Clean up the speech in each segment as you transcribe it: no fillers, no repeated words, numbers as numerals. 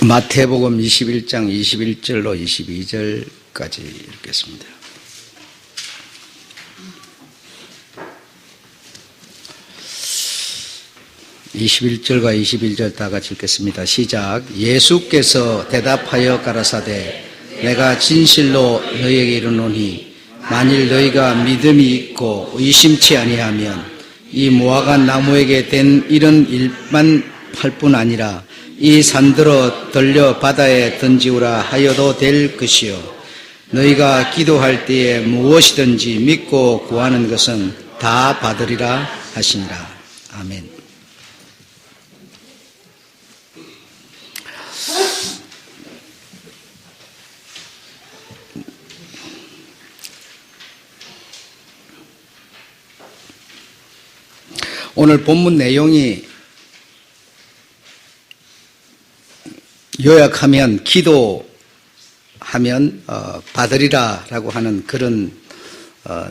마태복음 21장 21절로 22절까지 읽겠습니다. (21절과 21절) 다 같이 읽겠습니다. 시작. 예수께서 대답하여 가라사대 내가 진실로 너희에게 이르노니 만일 너희가 믿음이 있고 의심치 아니하면 이 무화과 나무에게 된 이런 일만 할 뿐 아니라 이 산들어 들려 바다에 던지우라 하여도 될 것이요 너희가 기도할 때에 무엇이든지 믿고 구하는 것은 다 받으리라 하시니라. 아멘. 오늘 본문 내용이 요약하면 기도하면 받으리라 라고 하는 그런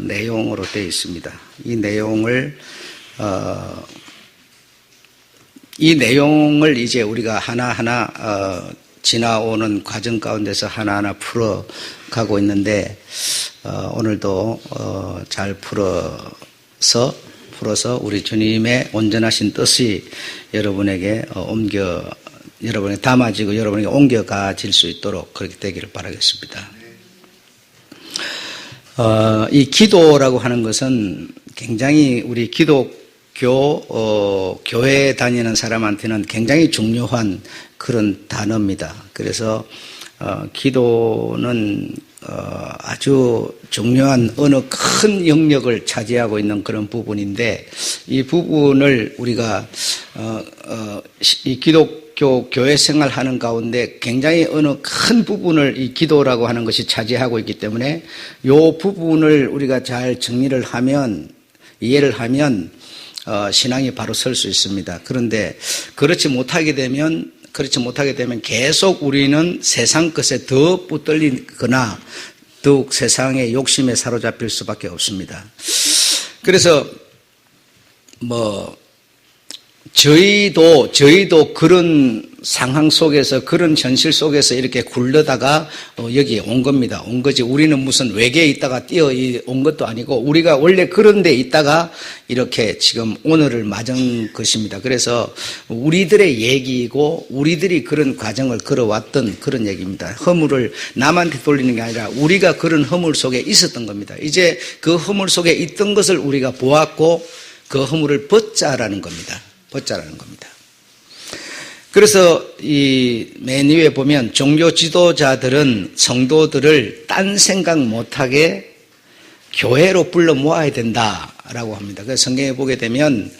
내용으로 되어 있습니다. 이 내용을 이제 우리가 하나하나 지나오는 과정 가운데서 하나하나 풀어가고 있는데 오늘도 잘 풀어서 우리 주님의 온전하신 뜻이 여러분에게 여러분에게 담아지고 여러분에게 옮겨가질 수 있도록 그렇게 되기를 바라겠습니다. 이 기도라고 하는 것은 굉장히 우리 교회 다니는 사람한테는 굉장히 중요한 그런 단어입니다. 그래서 기도는 아주 중요한 어느 큰 영역을 차지하고 있는 그런 부분인데 이 부분을 우리가 이 기독교 교회 생활하는 가운데 굉장히 어느 큰 부분을 이 기도라고 하는 것이 차지하고 있기 때문에 이 부분을 우리가 잘 정리를 하면 이해를 하면 신앙이 바로 설 수 있습니다. 그런데 그렇지 못하게 되면 계속 우리는 세상 것에 더 붙들리거나 더욱 세상의 욕심에 사로잡힐 수밖에 없습니다. 그래서 저희도 그런 상황 속에서 그런 현실 속에서 이렇게 굴러다가 여기에 온 겁니다. 온 거지. 우리는 무슨 외계에 있다가 뛰어온 것도 아니고 우리가 원래 그런 데 있다가 이렇게 지금 오늘을 맞은 것입니다. 그래서 우리들의 얘기이고 우리들이 그런 과정을 걸어왔던 그런 얘기입니다. 허물을 남한테 돌리는 게 아니라 우리가 그런 허물 속에 있었던 겁니다. 이제 그 허물 속에 있던 것을 우리가 보았고 그 허물을 벗자라는 겁니다. 그래서 이 맨 위에 보면 종교 지도자들은 성도들을 딴 생각 못하게 교회로 불러 모아야 된다라고 합니다. 그래서 성경에 보게 되면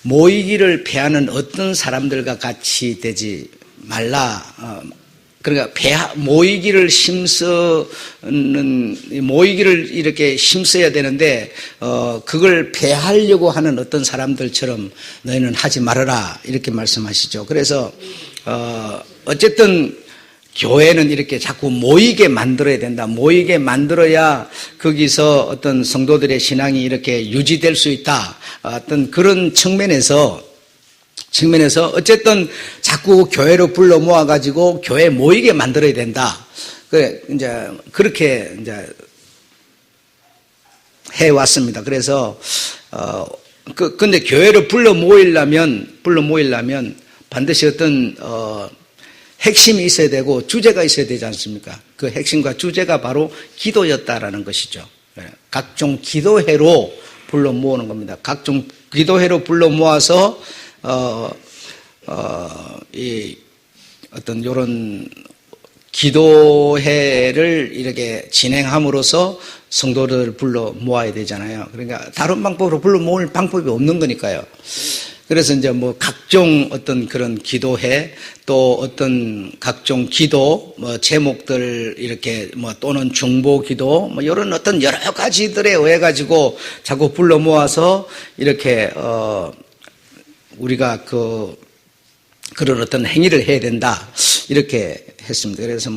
모이기를 패하는 어떤 사람들과 같이 되지 말라. 그러니까 모이기를 이렇게 힘써야 되는데 그걸 패하려고 하는 어떤 사람들처럼 너희는 하지 말아라 이렇게 말씀하시죠. 그래서 어쨌든 교회는 이렇게 자꾸 모이게 만들어야 된다. 모이게 만들어야 거기서 어떤 성도들의 신앙이 이렇게 유지될 수 있다. 어떤 그런 측면에서 어쨌든 자꾸 교회로 불러 모아가지고 교회 모이게 만들어야 된다. 그렇게 해왔습니다. 그래서, 근데 교회로 불러 모이려면 반드시 어떤, 핵심이 있어야 되고 주제가 있어야 되지 않습니까? 그 핵심과 주제가 바로 기도였다라는 것이죠. 각종 기도회로 불러 모으는 겁니다. 각종 기도회로 불러 모아서 어떤 요런 기도회를 이렇게 진행함으로써 성도들을 불러 모아야 되잖아요. 그러니까 다른 방법으로 불러 모을 방법이 없는 거니까요. 그래서 이제 각종 어떤 그런 기도회 또 어떤 각종 기도 제목들 이렇게 또는 중보 기도 이런 어떤 여러 가지들에 의해 가지고 자꾸 불러 모아서 이렇게 우리가 그런 어떤 행위를 해야 된다. 이렇게 했습니다. 그래서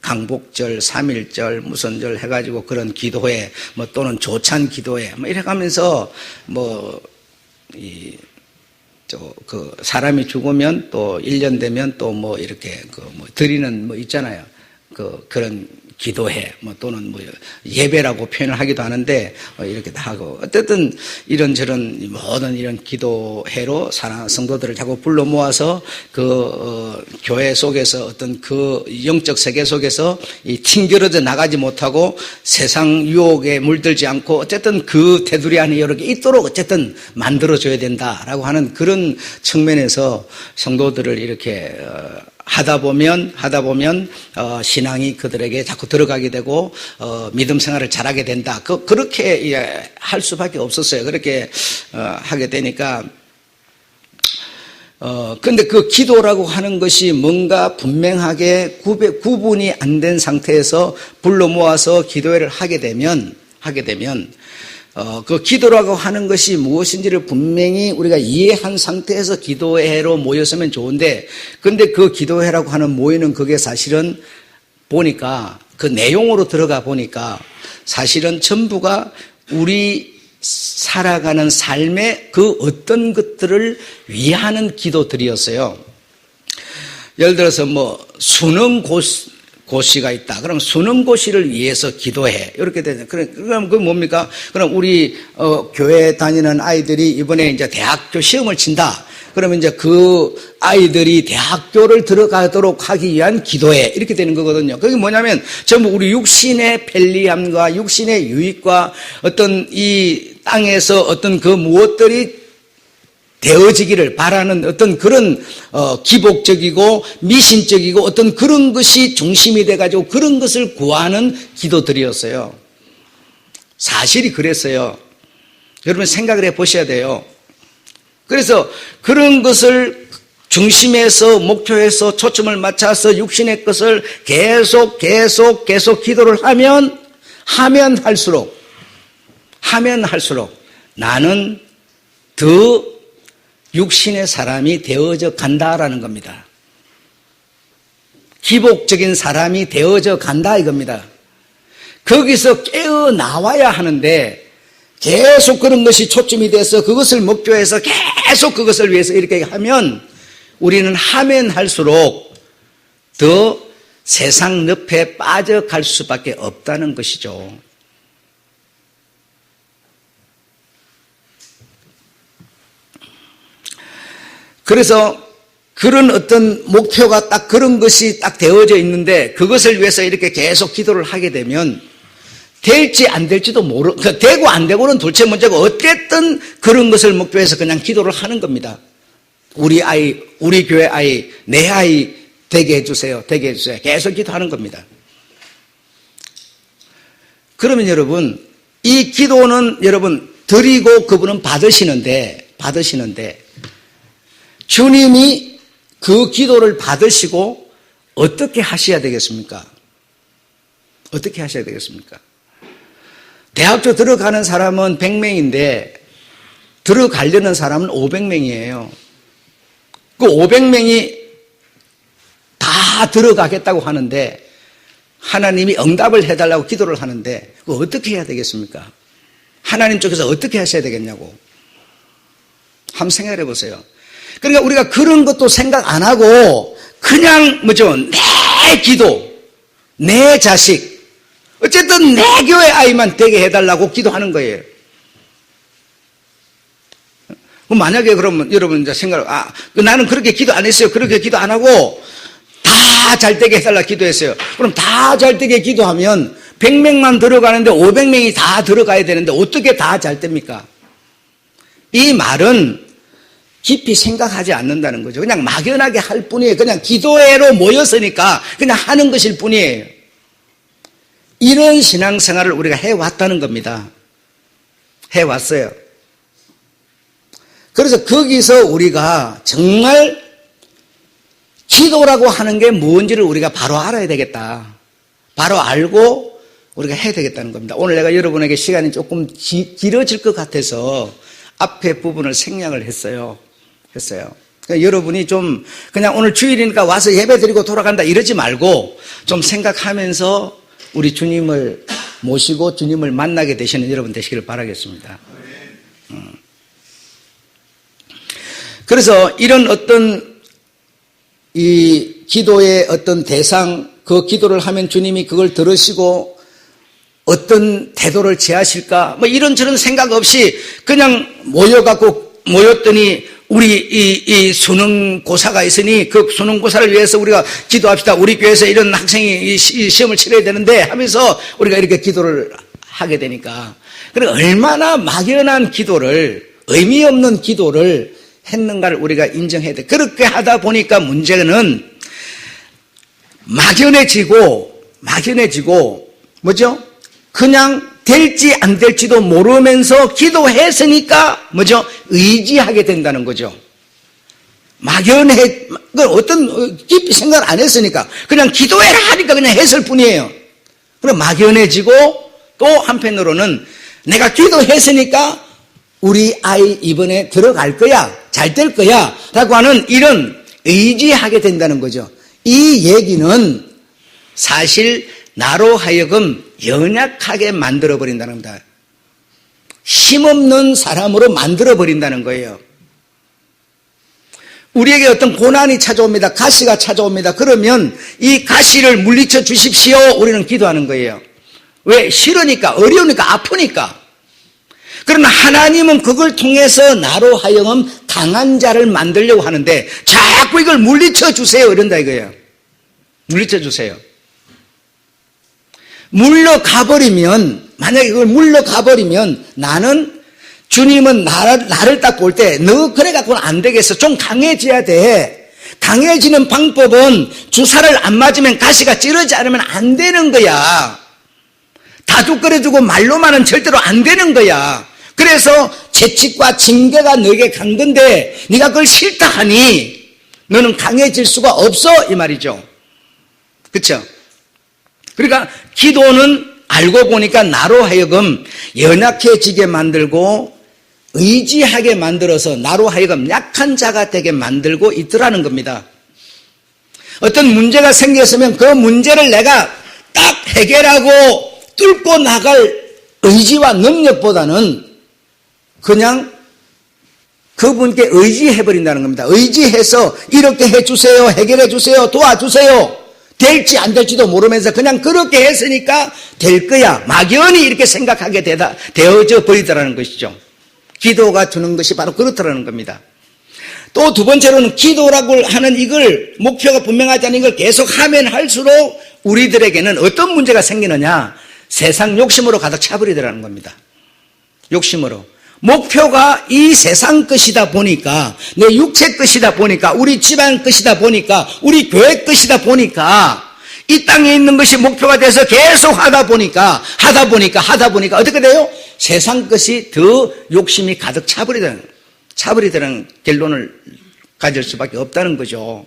강복절, 3.1절, 무선절 해가지고 그런 기도회, 또는 조찬 기도회, 이래 가면서, 사람이 죽으면 또 1년 되면 또 뭐 이렇게 드리는 뭐 있잖아요. 그런 기도회, 또는 예배라고 표현을 하기도 하는데, 이렇게 다 하고. 어쨌든 이런저런 모든 이런 기도회로 성도들을 자꾸 불러 모아서 교회 속에서 어떤 영적 세계 속에서 튕겨져 나가지 못하고 세상 유혹에 물들지 않고 어쨌든 테두리 안에 이렇게 있도록 어쨌든 만들어줘야 된다라고 하는 그런 측면에서 성도들을 이렇게 하다 보면 신앙이 그들에게 자꾸 들어가게 되고 믿음 생활을 잘하게 된다. 그렇게 할 수밖에 없었어요. 그렇게 하게 되니까 근데 기도라고 하는 것이 뭔가 분명하게 구분이 안 된 상태에서 불러 모아서 기도회를 하게 되면 기도라고 하는 것이 무엇인지를 분명히 우리가 이해한 상태에서 기도회로 모였으면 좋은데, 근데 기도회라고 하는 모이는 그게 사실은 보니까, 내용으로 들어가 보니까 사실은 전부가 우리 살아가는 삶의 어떤 것들을 위하는 기도들이었어요. 예를 들어서 수능고시가 있다. 그럼 수능고시를 위해서 기도해. 이렇게 되죠. 그럼 뭡니까? 그럼 우리, 교회 다니는 아이들이 이번에 이제 대학교 시험을 친다. 그러면 이제 아이들이 대학교를 들어가도록 하기 위한 기도회. 이렇게 되는 거거든요. 그게 뭐냐면 전부 우리 육신의 편리함과 육신의 유익과 어떤 이 땅에서 어떤 무엇들이 되어지기를 바라는 어떤 그런 기복적이고 미신적이고 어떤 그런 것이 중심이 돼가지고 그런 것을 구하는 기도들이었어요. 사실이 그랬어요. 여러분 생각을 해보셔야 돼요. 그래서 그런 것을 중심에서 목표해서 초점을 맞춰서 육신의 것을 계속 기도를 하면 할수록 나는 더 육신의 사람이 되어져 간다라는 겁니다. 기복적인 사람이 되어져 간다 이겁니다. 거기서 깨어나와야 하는데 계속 그런 것이 초점이 돼서 그것을 목표해서 계속 그것을 위해서 이렇게 하면 우리는 하면 할수록 더 세상 늪에 빠져갈 수밖에 없다는 것이죠. 그래서 그런 어떤 목표가 딱 그런 것이 딱 되어져 있는데 그것을 위해서 이렇게 계속 기도를 하게 되면 될지 안 될지도 되고 안 되고는 둘째 문제고 어쨌든 그런 것을 목표해서 그냥 기도를 하는 겁니다. 우리 아이, 우리 교회 아이, 내 아이 되게 해주세요. 계속 기도하는 겁니다. 그러면 여러분, 이 기도는 여러분 드리고 그분은 받으시는데 주님이 그 기도를 받으시고 어떻게 하셔야 되겠습니까? 어떻게 하셔야 되겠습니까? 대학교 들어가는 사람은 100명인데 들어가려는 사람은 500명이에요. 그 500명이 다 들어가겠다고 하는데 하나님이 응답을 해달라고 기도를 하는데 그거 어떻게 해야 되겠습니까? 하나님 쪽에서 어떻게 하셔야 되겠냐고. 한번 생각해 보세요. 그러니까 우리가 그런 것도 생각 안 하고 그냥 내 기도, 내 자식, 어쨌든 내 교회 아이만 되게 해달라고 기도하는 거예요. 만약에 그러면 여러분 이제 나는 그렇게 기도 안 했어요. 그렇게 기도 안 하고 다 잘 되게 해달라고 기도했어요. 그럼 다 잘 되게 기도하면 100명만 들어가는데 500명이 다 들어가야 되는데 어떻게 다 잘 됩니까? 이 말은 깊이 생각하지 않는다는 거죠. 그냥 막연하게 할 뿐이에요. 그냥 기도회로 모였으니까 그냥 하는 것일 뿐이에요. 이런 신앙생활을 우리가 해왔다는 겁니다. 해왔어요. 그래서 거기서 우리가 정말 기도라고 하는 게 뭔지를 우리가 바로 알아야 되겠다. 바로 알고 우리가 해야 되겠다는 겁니다. 오늘 내가 여러분에게 시간이 조금 길어질 것 같아서 앞에 부분을 생략을 했어요. 그러니까 여러분이 좀 그냥 오늘 주일이니까 와서 예배 드리고 돌아간다 이러지 말고 좀 생각하면서 우리 주님을 모시고 주님을 만나게 되시는 여러분 되시기를 바라겠습니다. 그래서 이런 어떤 이 기도의 어떤 대상, 그 기도를 하면 주님이 그걸 들으시고 어떤 태도를 취하실까? 뭐 이런저런 생각 없이 그냥 모였더니 우리 이 수능고사가 있으니 그 수능고사를 위해서 우리가 기도합시다. 우리 교회에서 이런 학생이 이 시험을 치러야 되는데 하면서 우리가 이렇게 기도를 하게 되니까. 그리고 얼마나 막연한 기도를, 의미 없는 기도를 했는가를 우리가 인정해야 돼. 그렇게 하다 보니까 문제는 막연해지고 뭐죠? 그냥 될지 안 될지도 모르면서 기도했으니까 뭐죠? 의지하게 된다는 거죠. 막연해, 깊이 생각 안 했으니까 그냥 기도해라 하니까 그냥 했을 뿐이에요. 그럼 막연해지고 또 한편으로는 내가 기도했으니까 우리 아이 이번에 들어갈 거야, 잘 될 거야 라고 하는 이런 의지하게 된다는 거죠. 이 얘기는 사실 나로 하여금 연약하게 만들어버린다는 겁니다. 힘없는 사람으로 만들어버린다는 거예요. 우리에게 어떤 고난이 찾아옵니다. 가시가 찾아옵니다. 그러면 이 가시를 물리쳐 주십시오. 우리는 기도하는 거예요. 왜? 싫으니까, 어려우니까, 아프니까. 그러나 하나님은 그걸 통해서 나로 하여금 강한 자를 만들려고 하는데 자꾸 이걸 물리쳐 주세요. 이런다 이거예요. 물리쳐 주세요. 물러가버리면, 만약에 이걸 물러가버리면 나는, 주님은 나를 딱 볼 때 너 그래 갖고는 안 되겠어. 좀 강해져야 돼. 강해지는 방법은 주사를 안 맞으면 가시가 찌르지 않으면 안 되는 거야. 다독거려주고 말로만은 절대로 안 되는 거야. 그래서 채찍과 징계가 너에게 간 건데 네가 그걸 싫다 하니 너는 강해질 수가 없어 이 말이죠. 그렇죠? 그러니까 기도는 알고 보니까 나로 하여금 연약해지게 만들고 의지하게 만들어서 나로 하여금 약한 자가 되게 만들고 있더라는 겁니다. 어떤 문제가 생겼으면 그 문제를 내가 딱 해결하고 뚫고 나갈 의지와 능력보다는 그냥 그분께 의지해버린다는 겁니다. 의지해서 이렇게 해주세요, 해결해주세요, 도와주세요. 될지 안 될지도 모르면서 그냥 그렇게 했으니까 될 거야. 막연히 이렇게 생각하게 되어져 버리더라는 것이죠. 기도가 주는 것이 바로 그렇더라는 겁니다. 또 두 번째로는 기도라고 하는 이걸 목표가 분명하지 않은 이걸 계속 하면 할수록 우리들에게는 어떤 문제가 생기느냐? 세상 욕심으로 가득 차버리더라는 겁니다. 욕심으로. 목표가 이 세상 것이다 보니까, 내 육체 것이다 보니까, 우리 집안 것이다 보니까, 우리 교회 것이다 보니까, 이 땅에 있는 것이 목표가 돼서 계속 하다 보니까 어떻게 돼요? 세상 것이 더 욕심이 가득 차버리더라는 결론을 가질 수밖에 없다는 거죠.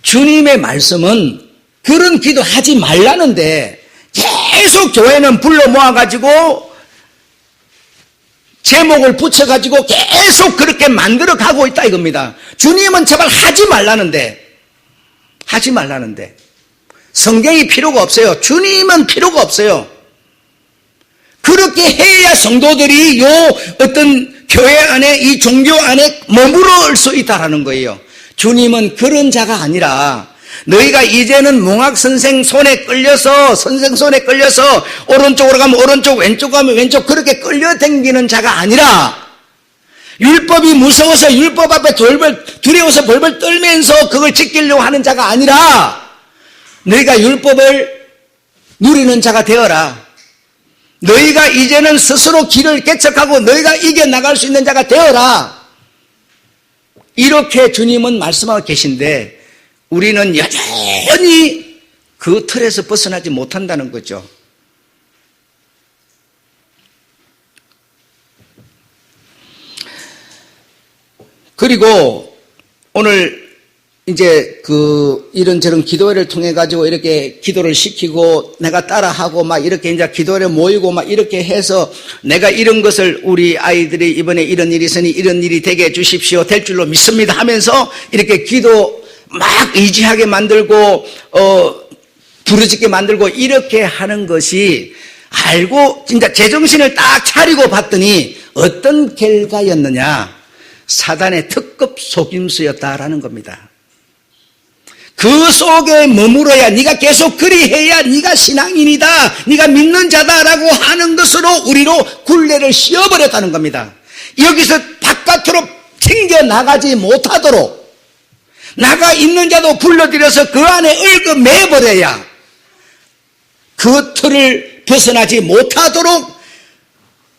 주님의 말씀은 그런 기도 하지 말라는데 계속 교회는 불러 모아가지고 제목을 붙여가지고 계속 그렇게 만들어 가고 있다 이겁니다. 주님은 제발 하지 말라는데 성경이 필요가 없어요. 주님은 필요가 없어요. 그렇게 해야 성도들이 어떤 교회 안에 이 종교 안에 머무를 수 있다라는 거예요. 주님은 그런 자가 아니라 너희가 이제는 몽학선생 손에 끌려서 오른쪽으로 가면 오른쪽 왼쪽 가면 왼쪽 그렇게 끌려다니는 자가 아니라 율법이 무서워서 율법 앞에 두려워서 벌벌 떨면서 그걸 지키려고 하는 자가 아니라 너희가 율법을 누리는 자가 되어라. 너희가 이제는 스스로 길을 개척하고 너희가 이겨나갈 수 있는 자가 되어라. 이렇게 주님은 말씀하고 계신데 우리는 여전히 그 틀에서 벗어나지 못한다는 거죠. 그리고 오늘 이제 이런저런 기도회를 통해 가지고 이렇게 기도를 시키고 내가 따라하고 막 이렇게 이제 기도회를 모이고 막 이렇게 해서 내가 이런 것을 우리 아이들이 이번에 이런 일이 있으니 이런 일이 되게 해 주십시오. 될 줄로 믿습니다 하면서 이렇게 기도 막 의지하게 만들고 부르짖게 만들고 이렇게 하는 것이 알고 진짜 제정신을 딱 차리고 봤더니 어떤 결과였느냐? 사단의 특급 속임수였다라는 겁니다. 그 속에 머물어야, 네가 계속 그리해야 네가 신앙인이다, 네가 믿는 자다라고 하는 것으로 우리로 굴레를 씌워버렸다는 겁니다. 여기서 바깥으로 튕겨나가지 못하도록 나가 있는 자도 불러들여서 그 안에 얽어매버려야 그 틀을 벗어나지 못하도록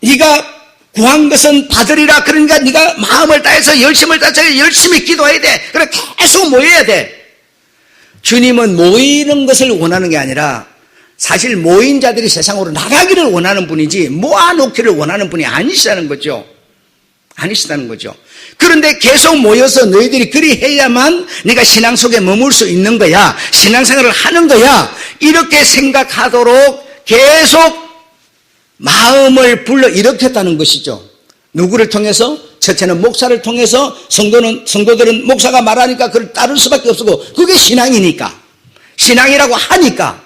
네가 구한 것은 받으리라. 그러니까 네가 마음을 다해서 열심을 다해서 열심히 기도해야 돼. 그래 계속 모여야 돼. 주님은 모이는 것을 원하는 게 아니라 사실 모인 자들이 세상으로 나가기를 원하는 분이지 모아놓기를 원하는 분이 아니시다는 거죠. 아니시다는 거죠. 그런데 계속 모여서 너희들이 그리해야만 네가 신앙 속에 머물 수 있는 거야. 신앙생활을 하는 거야. 이렇게 생각하도록 계속 마음을 불러 일으켰다는 것이죠. 누구를 통해서? 첫째는 목사를 통해서. 성도들은 목사가 말하니까 그걸 따를 수밖에 없고 그게 신앙이니까, 신앙이라고 하니까,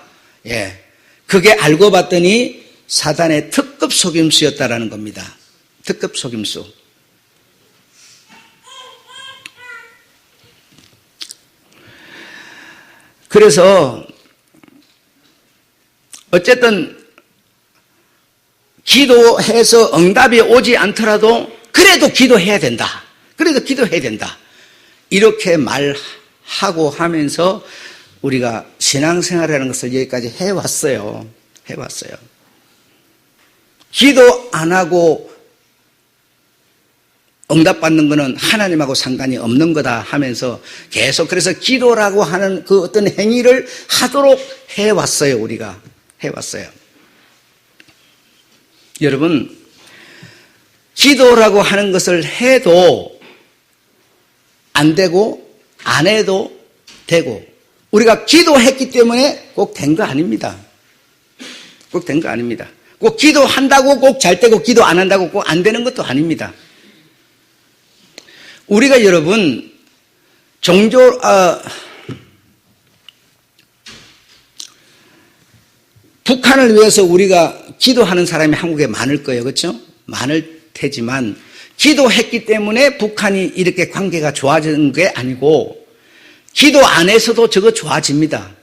그게 알고 봤더니 사단의 특급 속임수였다라는 겁니다. 특급 속임수. 그래서 어쨌든 기도해서 응답이 오지 않더라도 그래도 기도해야 된다. 그래도 기도해야 된다. 이렇게 말하고 하면서 우리가 신앙생활이라는 것을 여기까지 해왔어요. 기도 안 하고 응답받는 것은 하나님하고 상관이 없는 거다 하면서 계속 그래서 기도라고 하는 그 어떤 행위를 하도록 해왔어요. 우리가 해왔어요. 여러분, 기도라고 하는 것을 해도 안 되고 안 해도 되고 우리가 기도했기 때문에 꼭 된 거 아닙니다. 꼭 된 거 아닙니다. 꼭 기도한다고 꼭 잘 되고 기도 안 한다고 꼭 안 되는 것도 아닙니다. 우리가 여러분 북한을 위해서 우리가 기도하는 사람이 한국에 많을 거예요. 그렇죠? 많을 테지만 기도했기 때문에 북한이 이렇게 관계가 좋아지는 게 아니고 기도 안에서도 저거 좋아집니다.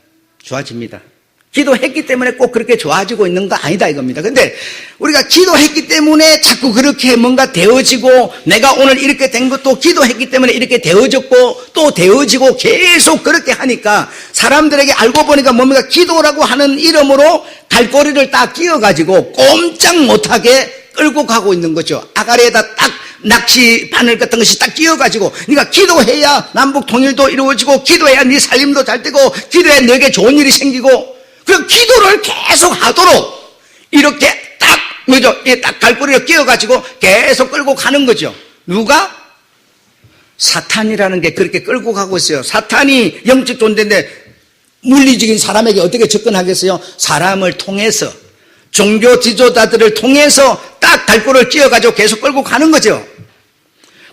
기도했기 때문에 꼭 그렇게 좋아지고 있는 거 아니다 이겁니다. 근데 우리가 기도했기 때문에 자꾸 그렇게 뭔가 되어지고 내가 오늘 이렇게 된 것도 기도했기 때문에 이렇게 되어졌고 또 되어지고 계속 그렇게 하니까 사람들에게 알고 보니까 뭡니까? 기도라고 하는 이름으로 갈고리를 딱 끼워가지고 꼼짝 못하게 끌고 가고 있는 거죠. 아가리에다 딱 낚시 바늘 같은 것이 딱 끼어가지고 네가 기도해야 남북 통일도 이루어지고 기도해야 네 살림도 잘 되고 기도해야 너에게 좋은 일이 생기고 그 기도를 계속 하도록 이렇게 딱 뭐죠? 딱 갈고리를 끼워가지고 계속 끌고 가는 거죠. 누가? 사탄이라는 게 그렇게 끌고 가고 있어요. 사탄이 영적 존재인데 물리적인 사람에게 어떻게 접근하겠어요? 사람을 통해서 종교 지도자들을 통해서 딱 갈고리를 끼워가지고 계속 끌고 가는 거죠.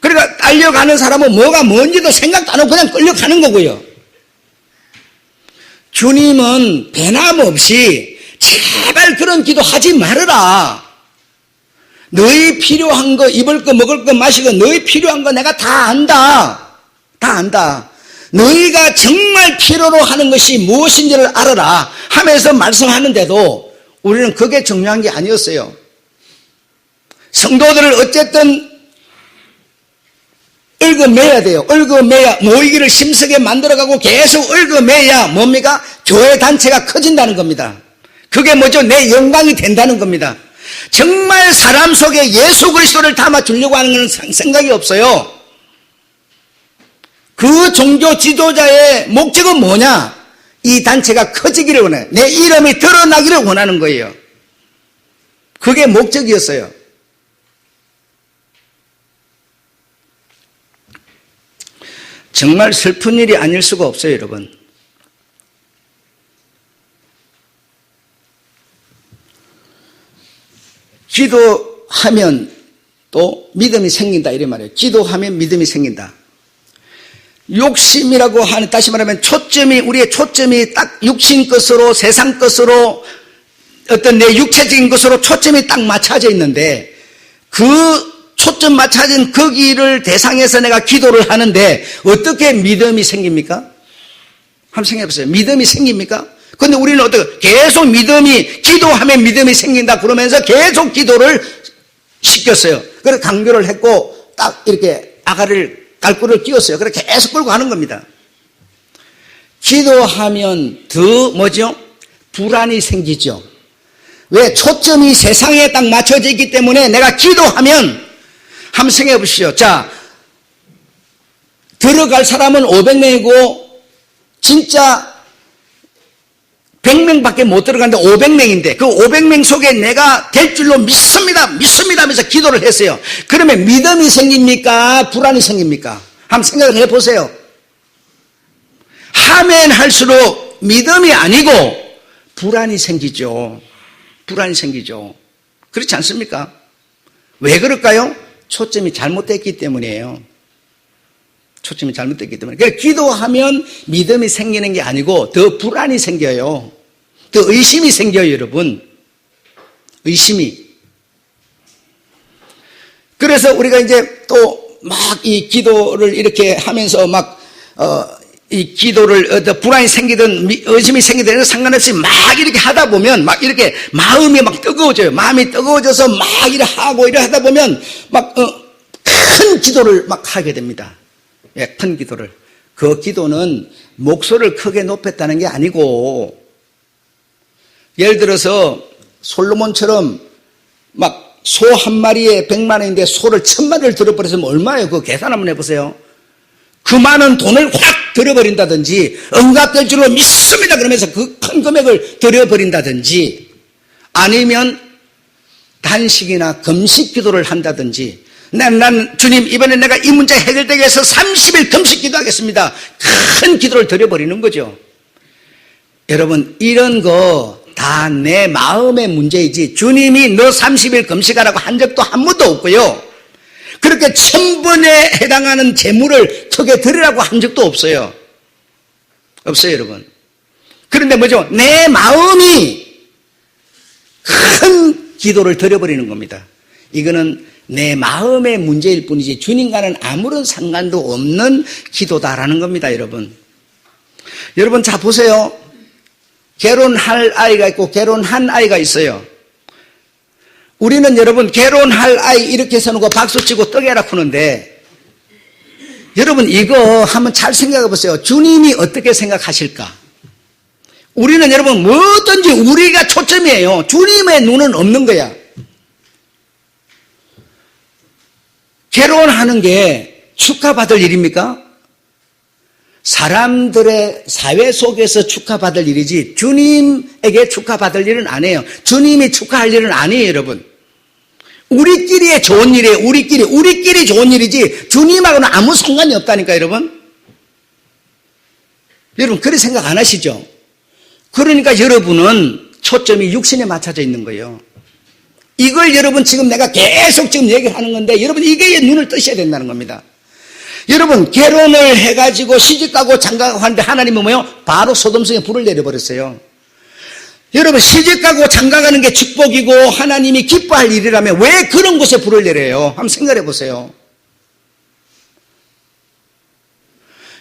그러니까 딸려가는 사람은 뭐가 뭔지도 생각도 안 하고 그냥 끌려가는 거고요. 주님은 변함없이 제발 그런 기도 하지 말아라. 너희 필요한 거, 입을 거, 먹을 거, 마실 거, 너희 필요한 거 내가 다 안다. 다 안다. 너희가 정말 필요로 하는 것이 무엇인지를 알아라 하면서 말씀하는데도 우리는 그게 중요한 게 아니었어요. 성도들을 어쨌든 얽어매야 돼요. 얽어매야 모이기를 심쓰게 만들어가고 계속 얽어매야 뭡니까? 교회 단체가 커진다는 겁니다. 그게 뭐죠? 내 영광이 된다는 겁니다. 정말 사람 속에 예수 그리스도를 담아주려고 하는 생각이 없어요. 그 종교 지도자의 목적은 뭐냐? 이 단체가 커지기를 원해. 내 이름이 드러나기를 원하는 거예요. 그게 목적이었어요. 정말 슬픈 일이 아닐 수가 없어요, 여러분. 기도하면 또 믿음이 생긴다 이런 말이에요. 기도하면 믿음이 생긴다. 욕심이라고 하는, 다시 말하면 우리의 초점이 딱 육신 것으로 세상 것으로 어떤 내 육체적인 것으로 초점이 딱 맞춰져 있는데 그 초점 맞춰진 거기를 대상해서 내가 기도를 하는데 어떻게 믿음이 생깁니까? 한번 생각해 보세요. 믿음이 생깁니까? 근데 우리는 어떻게 계속 믿음이 기도하면 믿음이 생긴다 그러면서 계속 기도를 시켰어요. 그래서 강조를 했고 딱 이렇게 깔꾸를 끼웠어요. 그래서 계속 끌고 가는 겁니다. 기도하면 더 뭐죠? 불안이 생기죠. 왜? 초점이 세상에 딱 맞춰져 있기 때문에 내가 기도하면 한번 생각해 보시죠. 자, 들어갈 사람은 500명이고 진짜 100명밖에 못 들어가는데 500명인데 그 500명 속에 내가 될 줄로 믿습니다 하면서 기도를 했어요. 그러면 믿음이 생깁니까? 불안이 생깁니까? 한번 생각을 해보세요. 하면 할수록 믿음이 아니고 불안이 생기죠. 불안이 생기죠. 그렇지 않습니까? 왜 그럴까요? 초점이 잘못됐기 때문이에요. 초점이 잘못됐기 때문에. 그러니까 기도하면 믿음이 생기는 게 아니고 더 불안이 생겨요. 더 의심이 생겨요, 여러분. 의심이. 그래서 우리가 이제 또 막 이 기도를 이렇게 하면서 이 기도를 불안이 생기든 의심이 생기든 상관없이 막 이렇게 하다 보면 막 이렇게 마음이 막 뜨거워져요. 마음이 뜨거워져서 막 이래 하고 이래 하다 보면 큰 기도를 막 하게 됩니다. 예, 큰 기도를. 그 기도는 목소리를 크게 높였다는 게 아니고 예를 들어서 솔로몬처럼 막 소 한 마리에 100만 원인데 소를 1000마리를 들어버렸으면 얼마예요? 그거 계산 한번 해보세요. 그 많은 돈을 확 들어버린다든지 응답될 줄로 믿습니다 그러면서 그 큰 금액을 들여버린다든지 아니면 단식이나 금식 기도를 한다든지 난 주님 이번에 내가 이 문제 해결되기 위해서 30일 금식 기도하겠습니다. 큰 기도를 드려버리는 거죠. 여러분 이런 거 다 내 마음의 문제이지 주님이 너 30일 금식하라고 한 적도 한 번도 없고요. 그렇게 1000번에 해당하는 재물을 크게 드리라고 한 적도 없어요. 없어요, 여러분. 그런데 뭐죠? 내 마음이 큰 기도를 드려버리는 겁니다. 이거는 내 마음의 문제일 뿐이지 주님과는 아무런 상관도 없는 기도다라는 겁니다, 여러분. 여러분, 자, 보세요. 결혼할 아이가 있고 결혼한 아이가 있어요. 우리는 여러분 결혼할 아이 이렇게 세우고 박수치고 떡해라 푸는데 여러분 이거 한번 잘 생각해 보세요. 주님이 어떻게 생각하실까? 우리는 여러분 뭐든지 우리가 초점이에요. 주님의 눈은 없는 거야. 결혼하는 게 축하받을 일입니까? 사람들의 사회 속에서 축하받을 일이지 주님에게 축하받을 일은 아니에요. 주님이 축하할 일은 아니에요, 여러분. 우리끼리의 좋은 일이에요. 우리끼리 좋은 일이지 주님하고는 아무 상관이 없다니까, 여러분. 여러분 그렇게 생각 안 하시죠? 그러니까 여러분은 초점이 육신에 맞춰져 있는 거예요. 이걸 여러분 지금 내가 계속 지금 얘기하는 건데 여러분 이게 눈을 뜨셔야 된다는 겁니다. 여러분 결혼을 해가지고 시집가고 장가가고 하는데 하나님은 뭐예요? 바로 소돔성에 불을 내려버렸어요. 여러분 시집가고 장가가는 게 축복이고 하나님이 기뻐할 일이라면 왜 그런 곳에 불을 내려요? 한번 생각해 보세요.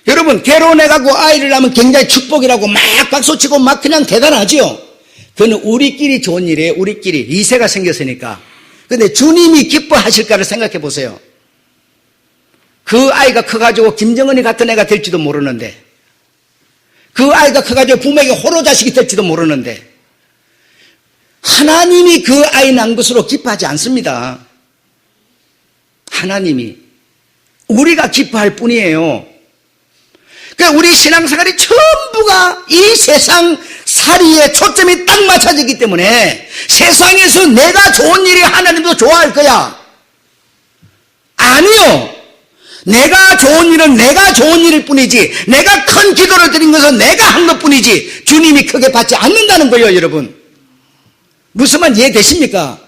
여러분 결혼해가고 아이를 낳으면 굉장히 축복이라고 막 박수치고 막 그냥 대단하죠. 그건 우리끼리 좋은 일이에요. 우리끼리 이세가 생겼으니까. 근데 주님이 기뻐하실까를 생각해 보세요. 그 아이가 커가지고 김정은이 같은 애가 될지도 모르는데 그 아이가 커가지고 부모에게 호로 자식이 될지도 모르는데 하나님이 그 아이 낳은 것으로 기뻐하지 않습니다. 하나님이 우리가 기뻐할 뿐이에요. 그러니까 우리 신앙생활이 전부가 이 세상 살이에 초점이 딱 맞춰지기 때문에 세상에서 내가 좋은 일이 하나님도 좋아할 거야. 아니요. 내가 좋은 일은 내가 좋은 일일 뿐이지 내가 큰 기도를 드린 것은 내가 한 것뿐이지 주님이 크게 받지 않는다는 거예요, 여러분. 무슨 말 이해되십니까?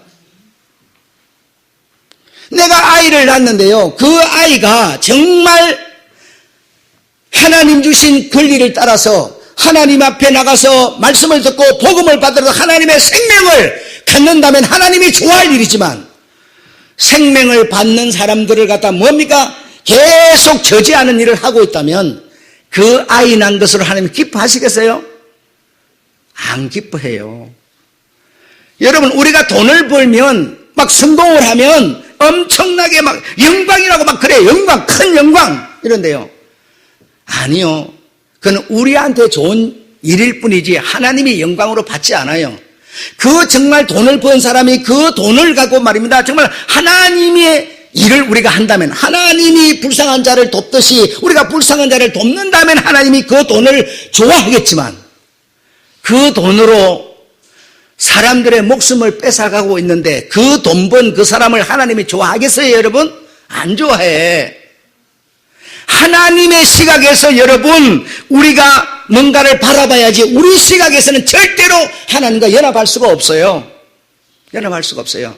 내가 아이를 낳았는데요. 그 아이가 정말 하나님 주신 권리를 따라서 하나님 앞에 나가서 말씀을 듣고 복음을 받들어서 하나님의 생명을 갖는다면 하나님이 좋아할 일이지만 생명을 받는 사람들을 갖다 뭡니까? 계속 저지하는 일을 하고 있다면 그 아이 난 것으로 하나님 기뻐하시겠어요? 안 기뻐해요. 여러분, 우리가 돈을 벌면 막 성공을 하면 엄청나게 막 영광이라고 막 그래요. 영광, 큰 영광 이런데요. 아니요. 그건 우리한테 좋은 일일 뿐이지 하나님이 영광으로 받지 않아요. 그 정말 돈을 번 사람이 그 돈을 갖고 말입니다. 정말 하나님의 일을 우리가 한다면, 하나님이 불쌍한 자를 돕듯이 우리가 불쌍한 자를 돕는다면 하나님이 그 돈을 좋아하겠지만 그 돈으로 사람들의 목숨을 뺏어가고 있는데 그 돈 번 그 사람을 하나님이 좋아하겠어요, 여러분? 안 좋아해. 하나님의 시각에서 여러분, 우리가 뭔가를 바라봐야지 우리 시각에서는 절대로 하나님과 연합할 수가 없어요. 연합할 수가 없어요.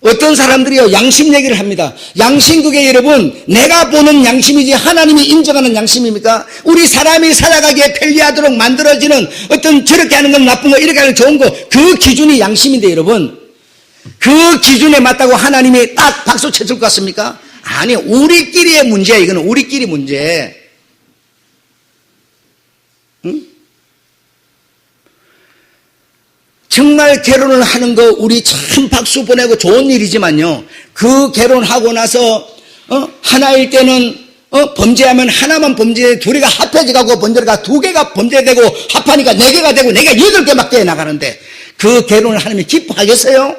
어떤 사람들이요, 양심 얘기를 합니다. 양심, 그게 여러분, 내가 보는 양심이지 하나님이 인정하는 양심입니까? 우리 사람이 살아가기에 편리하도록 만들어지는 어떤 저렇게 하는 건 나쁜 거, 이렇게 하는 건 좋은 거, 그 기준이 양심인데 여러분, 그 기준에 맞다고 하나님이 딱 박수 쳐줄 것 같습니까? 아니, 우리끼리의 문제야. 이거는 우리끼리 문제. 응? 정말 결혼을 하는 거 우리 참 박수 보내고 좋은 일이지만요, 그 결혼하고 나서 하나일 때는 범죄하면 하나만 범죄, 둘이가 합해져 가고 범죄가 두 개가 범죄되고 합하니까 네 개가 되고 네 개, 여덟 개막 돼 나가는데 그 결혼을 하나님이 기뻐하겠어요?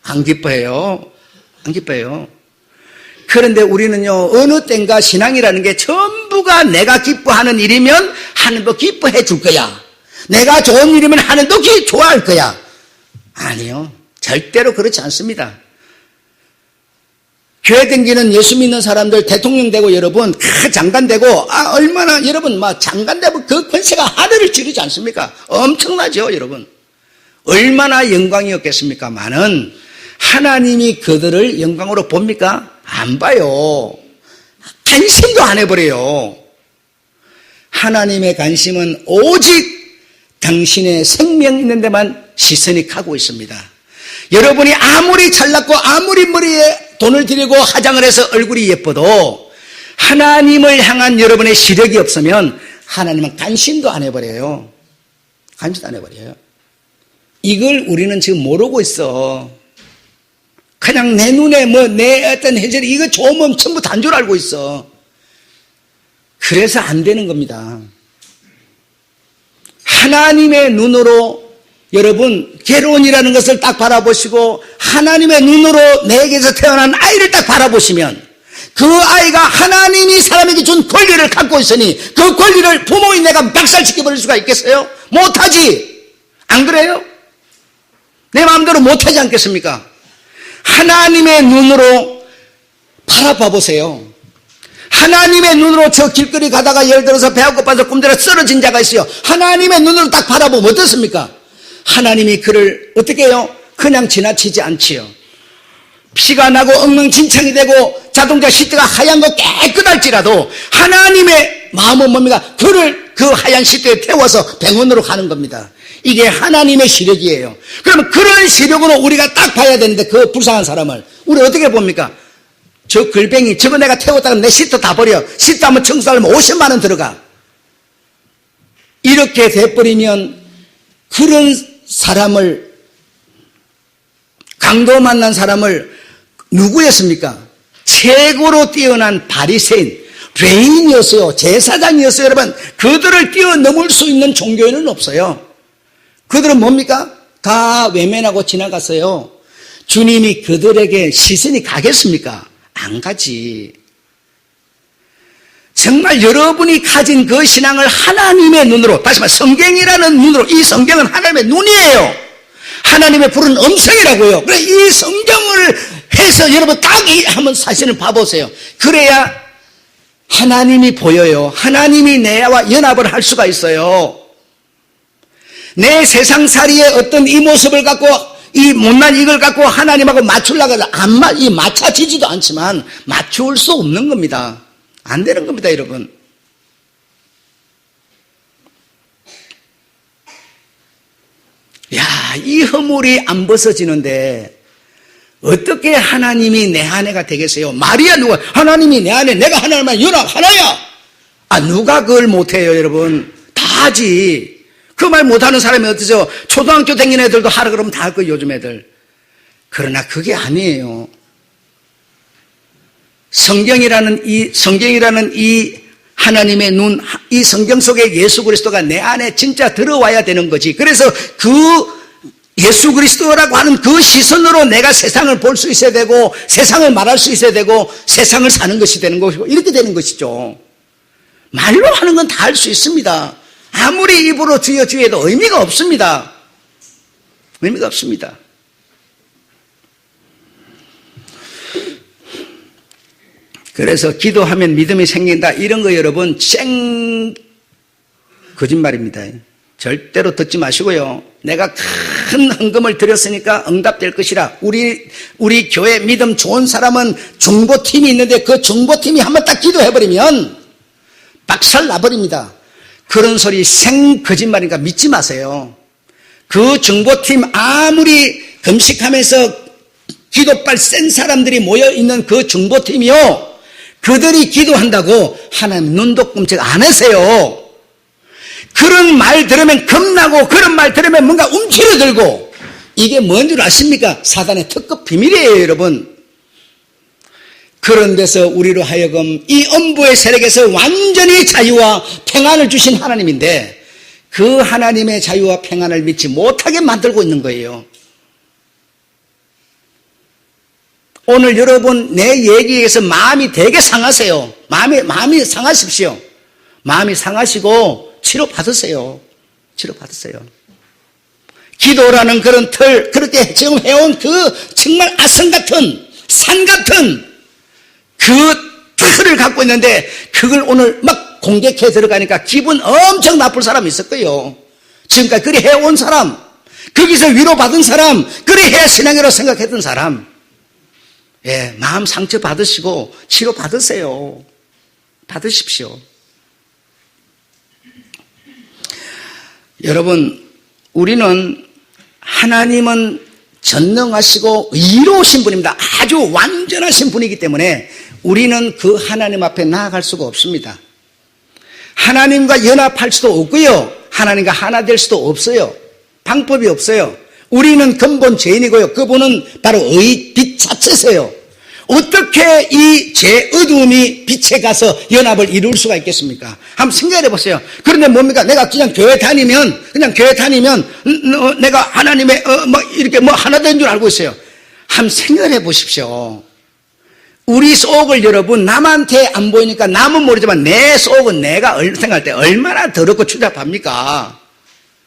안 기뻐해요. 안 기뻐해요. 그런데 우리는요, 어느 때인가 신앙이라는 게 전부가 내가 기뻐하는 일이면 하나님도 기뻐해 줄 거야. 내가 좋은 일이면 하나님도 좋아할 거야. 아니요. 절대로 그렇지 않습니다. 교회 댕기는 예수 믿는 사람들 대통령 되고 여러분, 장관 되고, 얼마나 여러분, 장관 되고 그 권세가 하늘을 찌르지 않습니까? 엄청나죠, 여러분. 얼마나 영광이었겠습니까? 많은 하나님이 그들을 영광으로 봅니까? 안 봐요. 관심도 안 해버려요. 하나님의 관심은 오직 당신의 생명 있는 데만 시선이 가고 있습니다. 여러분이 아무리 잘났고 아무리 머리에 돈을 들이고 화장을 해서 얼굴이 예뻐도 하나님을 향한 여러분의 시력이 없으면 하나님은 관심도 안 해버려요. 관심도 안 해버려요. 이걸 우리는 지금 모르고 있어. 그냥 내 눈에 내 어떤 해절이 이거 좋으면 전부 단 줄 알고 있어. 그래서 안 되는 겁니다. 하나님의 눈으로 여러분, 결혼이라는 것을 딱 바라보시고 하나님의 눈으로 내게서 태어난 아이를 딱 바라보시면 그 아이가 하나님이 사람에게 준 권리를 갖고 있으니 그 권리를 부모인 내가 박살시켜버릴 수가 있겠어요? 못하지. 안 그래요? 내 마음대로 못하지 않겠습니까? 하나님의 눈으로 바라봐 보세요. 하나님의 눈으로 저 길거리 가다가 예를 들어서 배가 고파서 꿈대로 쓰러진 자가 있어요. 하나님의 눈으로 딱 바라보면 어떻습니까? 하나님이 그를 어떻게 해요? 그냥 지나치지 않지요. 피가 나고 엉망진창이 되고 자동차 시트가 하얀 거 깨끗할지라도 하나님의 마음은 뭡니까? 그를 그 하얀 시트에 태워서 병원으로 가는 겁니다. 이게 하나님의 시력이에요. 그러면 그런 시력으로 우리가 딱 봐야 되는데 그 불쌍한 사람을 우리 어떻게 봅니까? 저 글뱅이 저거 내가 태웠다가 내 시트 다 버려. 시트 한번 청소하려면 50만 원 들어가. 이렇게 돼버리면 그런 사람을, 강도 만난 사람을 누구였습니까? 최고로 뛰어난 바리새인, 죄인이었어요. 제사장이었어요. 여러분, 그들을 뛰어넘을 수 있는 종교인은 없어요. 그들은 뭡니까? 다 외면하고 지나갔어요. 주님이 그들에게 시선이 가겠습니까? 안 가지. 정말 여러분이 가진 그 신앙을 하나님의 눈으로, 다시 말해 성경이라는 눈으로, 이 성경은 하나님의 눈이에요. 하나님의 푸른 음성이라고요. 그래, 이 성경을 해서 여러분 딱 한번 사진을 봐보세요. 그래야 하나님이 보여요. 하나님이 내와 연합을 할 수가 있어요. 내 세상살이의 어떤 이 모습을 갖고, 이 못난 이걸 갖고 하나님하고 맞추려고 하면 맞춰지지도 않지만 맞출 수 없는 겁니다. 안 되는 겁니다, 여러분. 이 허물이 안 벗어지는데 어떻게 하나님이 내 아내가 되겠어요? 말이야 누가 하나님이 내 아내, 내가 하나님만 연합 하나야. 누가 그걸 못해요 여러분? 다 하지. 그 말 못하는 사람이 어떠죠? 초등학교 다니는 애들도 하라 그러면 다 할 거예요 요즘 애들. 그러나 그게 아니에요. 성경이라는 이 하나님의 눈, 이 성경 속에 예수 그리스도가 내 안에 진짜 들어와야 되는 거지. 그래서 그 예수 그리스도라고 하는 그 시선으로 내가 세상을 볼 수 있어야 되고 세상을 말할 수 있어야 되고 세상을 사는 것이 되는 것이고 이렇게 되는 것이죠. 말로 하는 건 다 할 수 있습니다. 아무리 입으로 주여 주여 해도 의미가 없습니다. 의미가 없습니다. 그래서 기도하면 믿음이 생긴다 이런 거 여러분 거짓말입니다. 절대로 듣지 마시고요. 내가 큰 헌금을 드렸으니까 응답될 것이라. 우리 교회 믿음 좋은 사람은 중보팀이 있는데 그 중보팀이 한번 딱 기도해버리면 박살 나버립니다. 그런 소리 거짓말이니까 믿지 마세요. 그 중보팀 아무리 금식하면서 기도빨 센 사람들이 모여있는 그 중보팀이요. 그들이 기도한다고 하나님 눈도 끔찍 안 하세요. 그런 말 들으면 겁나고 그런 말 들으면 뭔가 움츠러들고 이게 뭔 줄 아십니까? 사단의 특급 비밀이에요 여러분. 그런 데서 우리로 하여금 이 음부의 세력에서 완전히 자유와 평안을 주신 하나님인데 그 하나님의 자유와 평안을 믿지 못하게 만들고 있는 거예요. 오늘 여러분 내 얘기에서 마음이 되게 상하세요. 마음이 상하십시오. 마음이 상하시고 치료 받으세요. 치료 받으세요. 기도라는 그런 틀, 그렇게 지금 해온 그 정말 아성 같은 산 같은 그 틀을 갖고 있는데 그걸 오늘 막 공격해 들어가니까 기분 엄청 나쁠 사람이 있을 거예요. 지금까지 그리 해온 사람, 거기서 위로받은 사람, 그리 해야 신앙이라고 생각했던 사람. 예, 마음 상처 받으시고 치료 받으세요. 받으십시오. 여러분, 우리는 하나님은 전능하시고 의로우신 분입니다. 아주 완전하신 분이기 때문에 우리는 그 하나님 앞에 나아갈 수가 없습니다. 하나님과 연합할 수도 없고요. 하나님과 하나 될 수도 없어요. 방법이 없어요. 우리는 근본 죄인이고요. 그분은 바로 빛 자체세요. 어떻게 이 죄 어두움이 빛에 가서 연합을 이룰 수가 있겠습니까? 한번 생각해 보세요. 그런데 뭡니까? 내가 그냥 교회 다니면 내가 하나님의 이렇게 하나 된 줄 알고 있어요. 한번 생각해 보십시오. 우리 속을 여러분 남한테 안 보이니까 남은 모르지만 내 속은 내가 생각할 때 얼마나 더럽고 추잡합니까?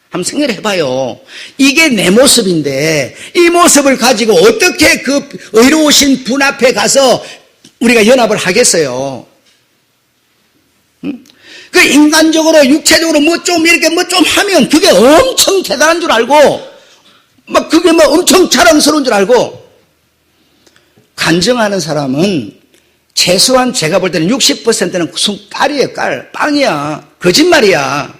한번 생각을 해봐요. 이게 내 모습인데 이 모습을 가지고 어떻게 그 의로우신 분 앞에 가서 우리가 연합을 하겠어요? 그 인간적으로 육체적으로 좀 하면 그게 엄청 대단한 줄 알고 그게 엄청 자랑스러운 줄 알고 간증하는 사람은 최소한 제가 볼 때는 60%는 깔이에요. 빵이야. 거짓말이야.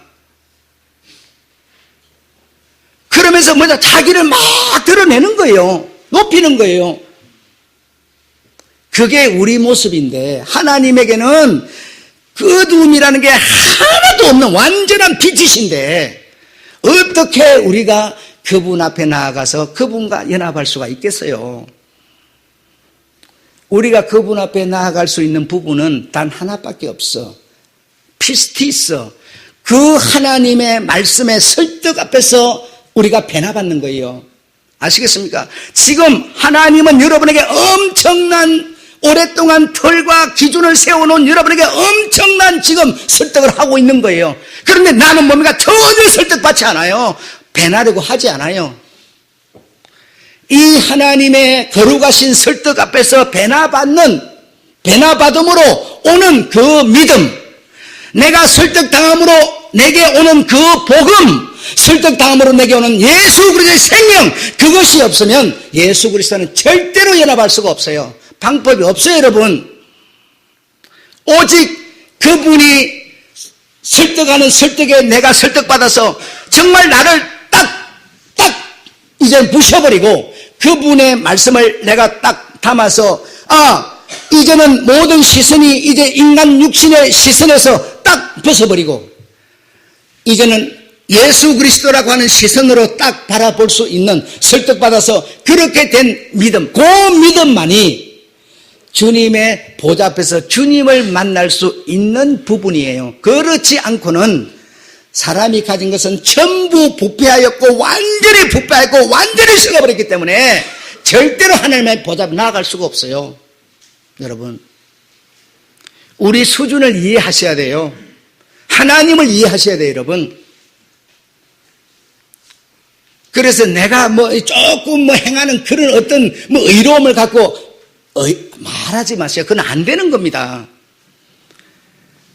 그러면서 먼저 자기를 막 드러내는 거예요. 높이는 거예요. 그게 우리 모습인데 하나님에게는 그 어두움이라는 게 하나도 없는 완전한 빛이신데 어떻게 우리가 그분 앞에 나아가서 그분과 연합할 수가 있겠어요? 우리가 그분 앞에 나아갈 수 있는 부분은 단 하나밖에 없어. 피스티스. 그 하나님의 말씀의 설득 앞에서 우리가 변화받는 거예요. 아시겠습니까? 지금 하나님은 여러분에게 엄청난 오랫동안 틀과 기준을 세워놓은 여러분에게 엄청난 지금 설득을 하고 있는 거예요. 그런데 나는 뭡니까? 전혀 설득받지 않아요. 변하려고 하지 않아요. 이 하나님의 거룩하신 설득 앞에서 변화받음으로 오는 그 믿음, 내가 설득당함으로 내게 오는 그 복음, 설득당함으로 내게 오는 예수 그리스도의 생명, 그것이 없으면 예수 그리스도는 절대로 연합할 수가 없어요. 방법이 없어요, 여러분. 오직 그분이 설득하는 설득에 내가 설득받아서 정말 나를 딱 이제 부셔버리고 그분의 말씀을 내가 딱 담아서 이제는 모든 시선이 이제 인간 육신의 시선에서 딱 벗어버리고 이제는 예수 그리스도라고 하는 시선으로 딱 바라볼 수 있는 설득받아서 그렇게 된 믿음, 그 믿음만이 주님의 보좌 앞에서 주님을 만날 수 있는 부분이에요. 그렇지 않고는 사람이 가진 것은 전부 부패하였고 완전히 부패하였고 완전히 썩어버렸기 때문에 절대로 하나님의 보좌 앞에 나아갈 수가 없어요. 여러분, 우리 수준을 이해하셔야 돼요. 하나님을 이해하셔야 돼요, 여러분. 그래서 내가 조금 행하는 그런 어떤 의로움을 갖고 말하지 마세요. 그건 안 되는 겁니다.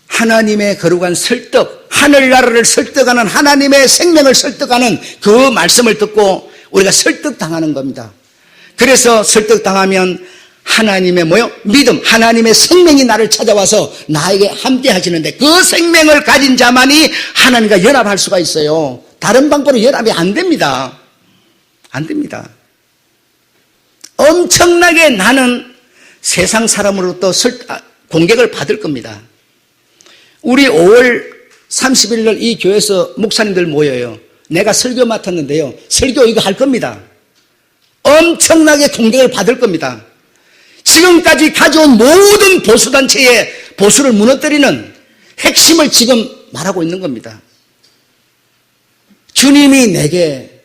하나님의 거룩한 설득, 하늘나라를 설득하는 하나님의 생명을 설득하는 그 말씀을 듣고 우리가 설득당하는 겁니다. 그래서 설득당하면 하나님의 믿음, 하나님의 생명이 나를 찾아와서 나에게 함께 하시는데 그 생명을 가진 자만이 하나님과 연합할 수가 있어요. 다른 방법으로 연합이 안 됩니다. 안 됩니다. 엄청나게 나는 세상 사람으로부터 공격을 받을 겁니다. 우리 5월 30일 날 이 교회에서 목사님들 모여요. 내가 설교 맡았는데요. 설교 이거 할 겁니다. 엄청나게 공격을 받을 겁니다. 지금까지 가져온 모든 보수단체의 보수를 무너뜨리는 핵심을 지금 말하고 있는 겁니다. 주님이 내게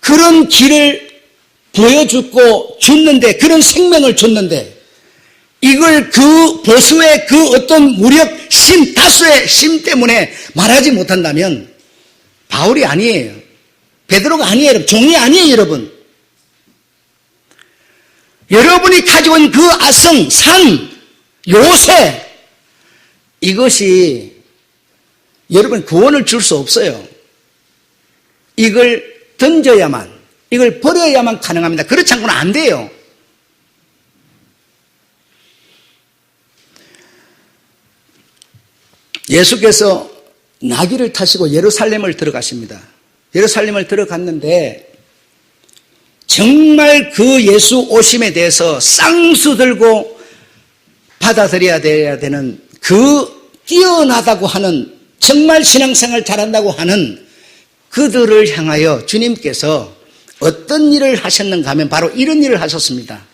그런 길을 보여주고 줬는데, 그런 생명을 줬는데, 이걸 그 보수의 그 어떤 무력 심, 다수의 심 때문에 말하지 못한다면 바울이 아니에요. 베드로가 아니에요. 여러분. 종이 아니에요, 여러분. 여러분이 가지고 있는 그 아성, 산, 요새, 이것이 여러분 구원을 줄 수 없어요. 이걸 던져야만, 이걸 버려야만 가능합니다. 그렇지 않고는 안 돼요. 예수께서 나귀를 타시고 예루살렘을 들어가십니다. 예루살렘을 들어갔는데 정말 그 예수 오심에 대해서 쌍수 들고 받아들여야 되는 그 뛰어나다고 하는, 정말 신앙생활 잘한다고 하는 그들을 향하여 주님께서 어떤 일을 하셨는가 하면 바로 이런 일을 하셨습니다.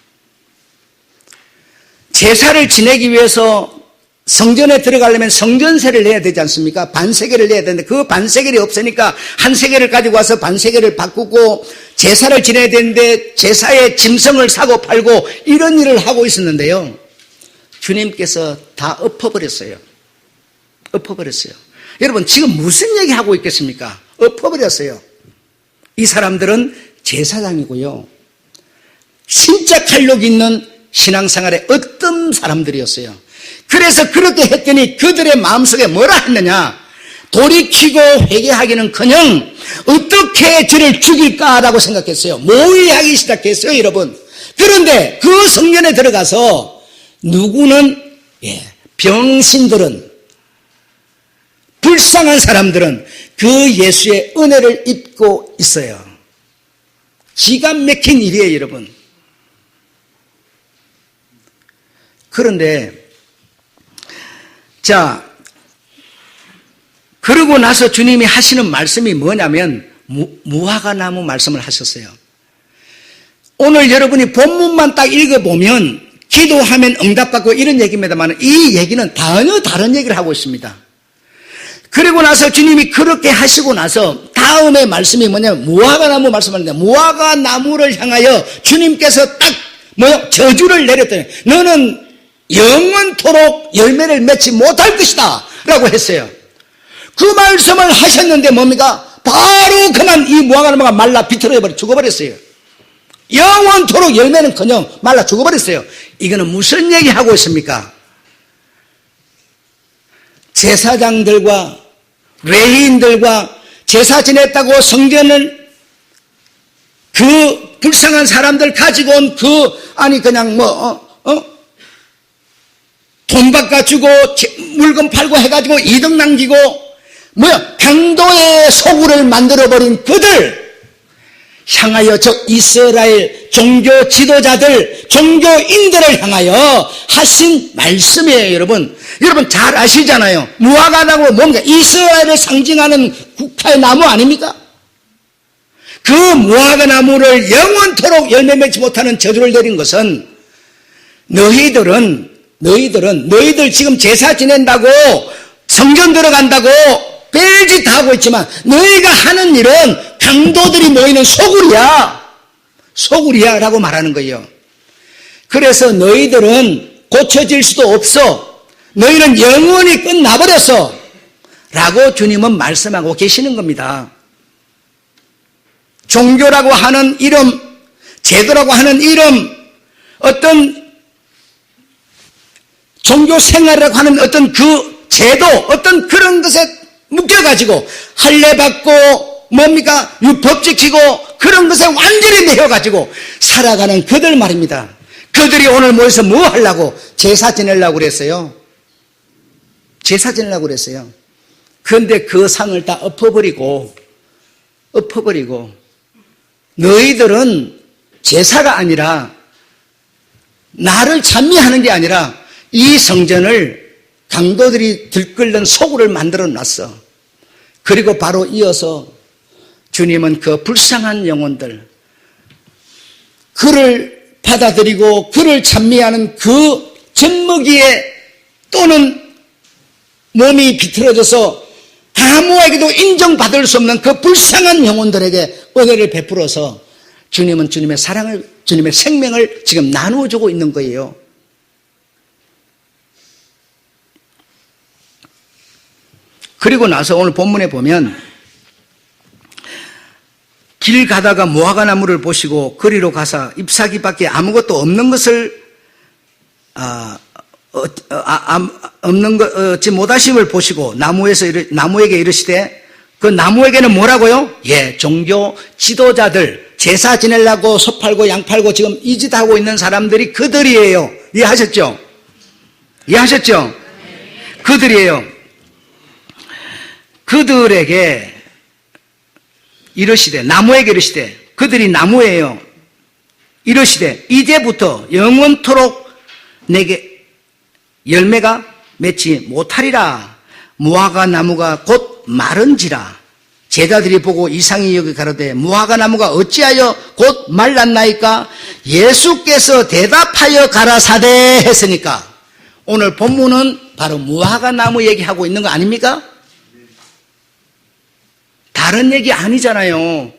제사를 지내기 위해서 성전에 들어가려면 성전세를 내야 되지 않습니까? 반세겔을 내야 되는데 그 반세겔이 없으니까 한 세겔을 가지고 와서 반세겔을 바꾸고 제사를 지내야 되는데 제사의 짐승을 사고 팔고 이런 일을 하고 있었는데요. 주님께서 다 엎어버렸어요. 엎어버렸어요. 여러분, 지금 무슨 얘기하고 있겠습니까? 엎어버렸어요. 이 사람들은 제사장이고요. 진짜 칼록 있는 신앙생활의 어떤 사람들이었어요. 그래서 그렇게 했더니 그들의 마음속에 뭐라 했느냐? 돌이키고 회개하기는커녕 어떻게 저를 죽일까라고 생각했어요. 모의하기 시작했어요, 여러분. 그런데 그 성전에 들어가서 누구는, 병신들은, 불쌍한 사람들은 그 예수의 은혜를 입고 있어요. 기가 막힌 일이에요, 여러분. 그런데 자, 그러고 나서 주님이 하시는 말씀이 뭐냐면 무화과나무 말씀을 하셨어요. 오늘 여러분이 본문만 딱 읽어보면 기도하면 응답받고 이런 얘기입니다만 이 얘기는 전혀 다른 얘기를 하고 있습니다. 그리고 나서 주님이 그렇게 하시고 나서 다음에 말씀이 뭐냐면 무화과나무 말씀하는데, 무화과나무를 향하여 주님께서 딱 저주를 내렸더니 너는 영원토록 열매를 맺지 못할 것이다 라고 했어요. 그 말씀을 하셨는데 뭡니까? 바로 그만 이 무화과나무가 말라 비틀어버려 죽어버렸어요. 영원토록 열매는커녕 말라 죽어버렸어요. 이거는 무슨 얘기하고 있습니까? 제사장들과 레위인들과 제사 지냈다고 성전을 그 불쌍한 사람들 가지고 온 그냥 돈 바꿔주고 물건 팔고 해가지고 이득 남기고 강도의 소굴을 만들어버린 그들, 향하여, 즉 이스라엘 종교 지도자들, 종교인들을 향하여 하신 말씀이에요. 여러분 잘 아시잖아요. 무화과 나무 뭔가 이스라엘을 상징하는 국화의 나무 아닙니까? 그 무화과 나무를 영원토록 열매 맺지 못하는 저주를 내린 것은 너희들 지금 제사 지낸다고 성전 들어간다고 별짓 다 하고 있지만 너희가 하는 일은 강도들이 모이는 소굴이야 라고 말하는 거예요. 그래서 너희들은 고쳐질 수도 없어, 너희는 영원히 끝나버렸어 라고 주님은 말씀하고 계시는 겁니다. 종교라고 하는 이름, 제도라고 하는 이름, 어떤 종교 생활이라고 하는 어떤 그 제도, 어떤 그런 것에 묶여가지고 할례받고 뭡니까? 율법 지키고 그런 것에 완전히 매여가지고 살아가는 그들 말입니다. 그들이 오늘 모여서 뭐 하려고? 제사 지내려고 그랬어요. 그런데 그 상을 다 엎어버리고 너희들은 제사가 아니라 나를 찬미하는 게 아니라 이 성전을 강도들이 들끓는 소굴을 만들어 놨어. 그리고 바로 이어서 주님은 그 불쌍한 영혼들, 그를 받아들이고 그를 찬미하는 그 젖먹이에 또는 몸이 비틀어져서 아무에게도 인정받을 수 없는 그 불쌍한 영혼들에게 은혜를 베풀어서 주님은 주님의 사랑을, 주님의 생명을 지금 나누어주고 있는 거예요. 그리고 나서 오늘 본문에 보면 길 가다가 무화과 나무를 보시고 그리로 가사 잎사귀밖에 아무것도 없는 것을 얻지 못하심을 보시고 나무에게 이르시되, 그 나무에게는 뭐라고요? 종교 지도자들, 제사 지내려고 소 팔고 양 팔고 지금 이 짓 하고 있는 사람들이 그들이에요. 이해하셨죠? 그들이에요. 그들에게 이르시되, 나무에게 이르시되, 그들이 나무예요. 이르시되 이제부터 영원토록 내게 열매가 맺지 못하리라. 무화과 나무가 곧 마른지라. 제자들이 보고 이상히 여기 가로되 무화과 나무가 어찌하여 곧 말랐나이까? 예수께서 대답하여 가라사대 했으니까 오늘 본문은 바로 무화과 나무 얘기하고 있는 거 아닙니까? 다른 얘기 아니잖아요.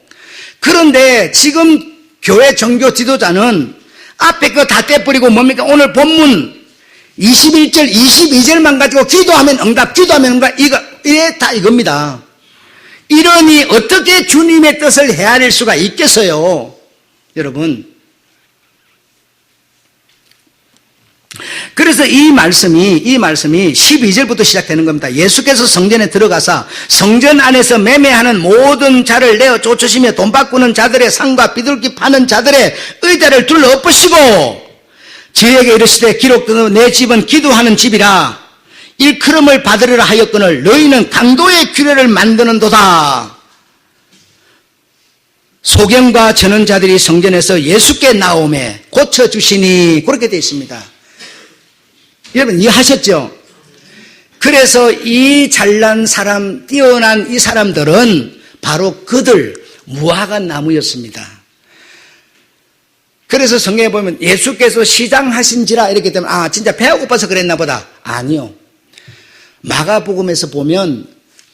그런데 지금 교회 종교 지도자는 앞에 거 다 떼버리고 뭡니까? 오늘 본문 21절, 22절만 가지고 기도하면 응답, 이게 다 이겁니다. 이러니 어떻게 주님의 뜻을 헤아릴 수가 있겠어요, 여러분? 그래서 이 말씀이 12절부터 시작되는 겁니다. 예수께서 성전에 들어가사 성전 안에서 매매하는 모든 자를 내어 쫓으시며 돈 바꾸는 자들의 상과 비둘기 파는 자들의 의자를 둘러 엎으시고 저에게 이르시되 기록되는 내 집은 기도하는 집이라 일컬음을 받으리라 하였거늘 너희는 강도의 규례를 만드는도다. 소경과 전원 자들이 성전에서 예수께 나오매 고쳐주시니, 그렇게 되어 있습니다. 여러분 이해하셨죠? 그래서 이 잘난 사람, 뛰어난 이 사람들은 바로 그들 무화과 나무였습니다. 그래서 성경에 보면 예수께서 시장하신지라 이렇게 되면 진짜 배가 고파서 그랬나 보다. 아니요. 마가복음에서 보면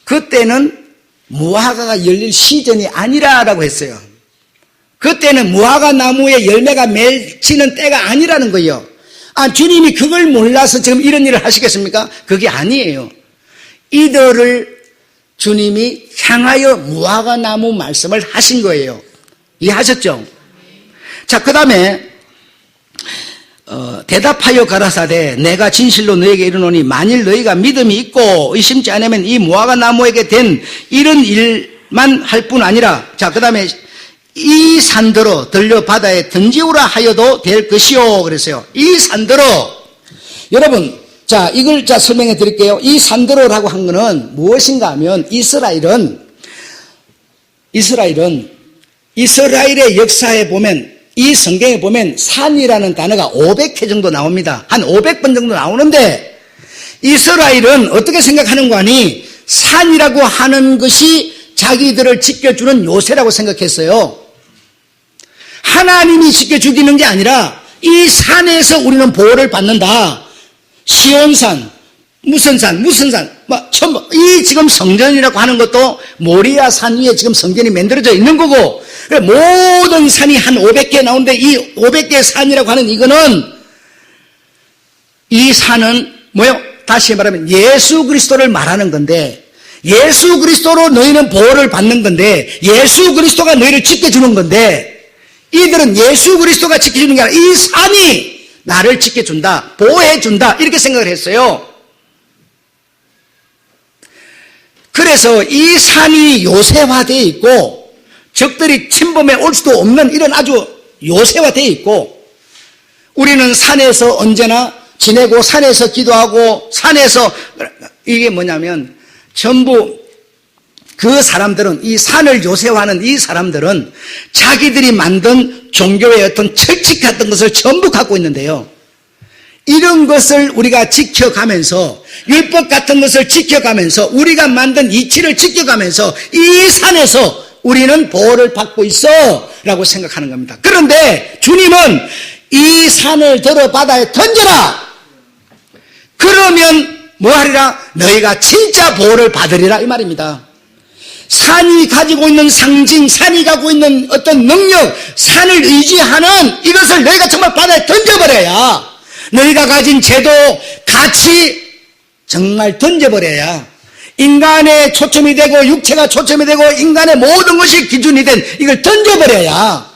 그때는 무화과가 열릴 시즌이 아니라라고 했어요. 그때는 무화과 나무에 열매가 맺히는 때가 아니라는 거예요. 주님이 그걸 몰라서 지금 이런 일을 하시겠습니까? 그게 아니에요. 이들을 주님이 향하여 무화과 나무 말씀을 하신 거예요. 이해하셨죠? 자, 그 다음에 대답하여 가라사대 내가 진실로 너에게 이르노니 만일 너희가 믿음이 있고 의심치 않으면 이 무화과 나무에게 된 이런 일만 할 뿐 아니라, 자, 그 다음에 이 산더러 들려 바다에 던지우라 하여도 될 것이요. 그랬어요. 이 산더러, 여러분, 자, 이걸 설명해 드릴게요. 이 산더러라고 한 거는 무엇인가 하면 이스라엘은 이스라엘의 역사에 보면, 이 성경에 보면 산이라는 단어가 500회 정도 나옵니다. 한 500번 정도 나오는데, 이스라엘은 어떻게 생각하는 거 아니? 산이라고 하는 것이 자기들을 지켜주는 요새라고 생각했어요. 하나님이 지켜주기는 게 아니라 이 산에서 우리는 보호를 받는다. 시온산, 무슨 산, 이 지금 성전이라고 하는 것도 모리아 산 위에 지금 성전이 만들어져 있는 거고, 모든 산이 한 500개 나오는데 이 500개 산이라고 하는 이거는, 이 산은 뭐요? 다시 말하면 예수 그리스도를 말하는 건데, 예수 그리스도로 너희는 보호를 받는 건데, 예수 그리스도가 너희를 지켜주는 건데, 이들은 예수 그리스도가 지켜주는 게 아니라 이 산이 나를 지켜준다, 보호해준다, 이렇게 생각을 했어요. 그래서 이 산이 요새화되어 있고, 적들이 침범해 올 수도 없는 이런 아주 요새화되어 있고, 우리는 산에서 언제나 지내고, 산에서 기도하고, 산에서, 이게 뭐냐면, 전부 그 사람들은, 이 산을 요새화하는 이 사람들은 자기들이 만든 종교의 어떤 철칙 같은 것을 전부 갖고 있는데요. 이런 것을 우리가 지켜가면서, 율법 같은 것을 지켜가면서, 우리가 만든 이치를 지켜가면서 이 산에서 우리는 보호를 받고 있어 라고 생각하는 겁니다. 그런데 주님은 이 산을 들어 바다에 던져라! 그러면 뭐하리라? 너희가 진짜 보호를 받으리라, 이 말입니다. 산이 가지고 있는 상징, 산이 가지고 있는 어떤 능력, 산을 의지하는 이것을 너희가 정말 바다에 던져버려야, 너희가 가진 제도, 가치 정말 던져버려야 인간의 초점이 되고, 육체가 초점이 되고, 인간의 모든 것이 기준이 된 이걸 던져버려야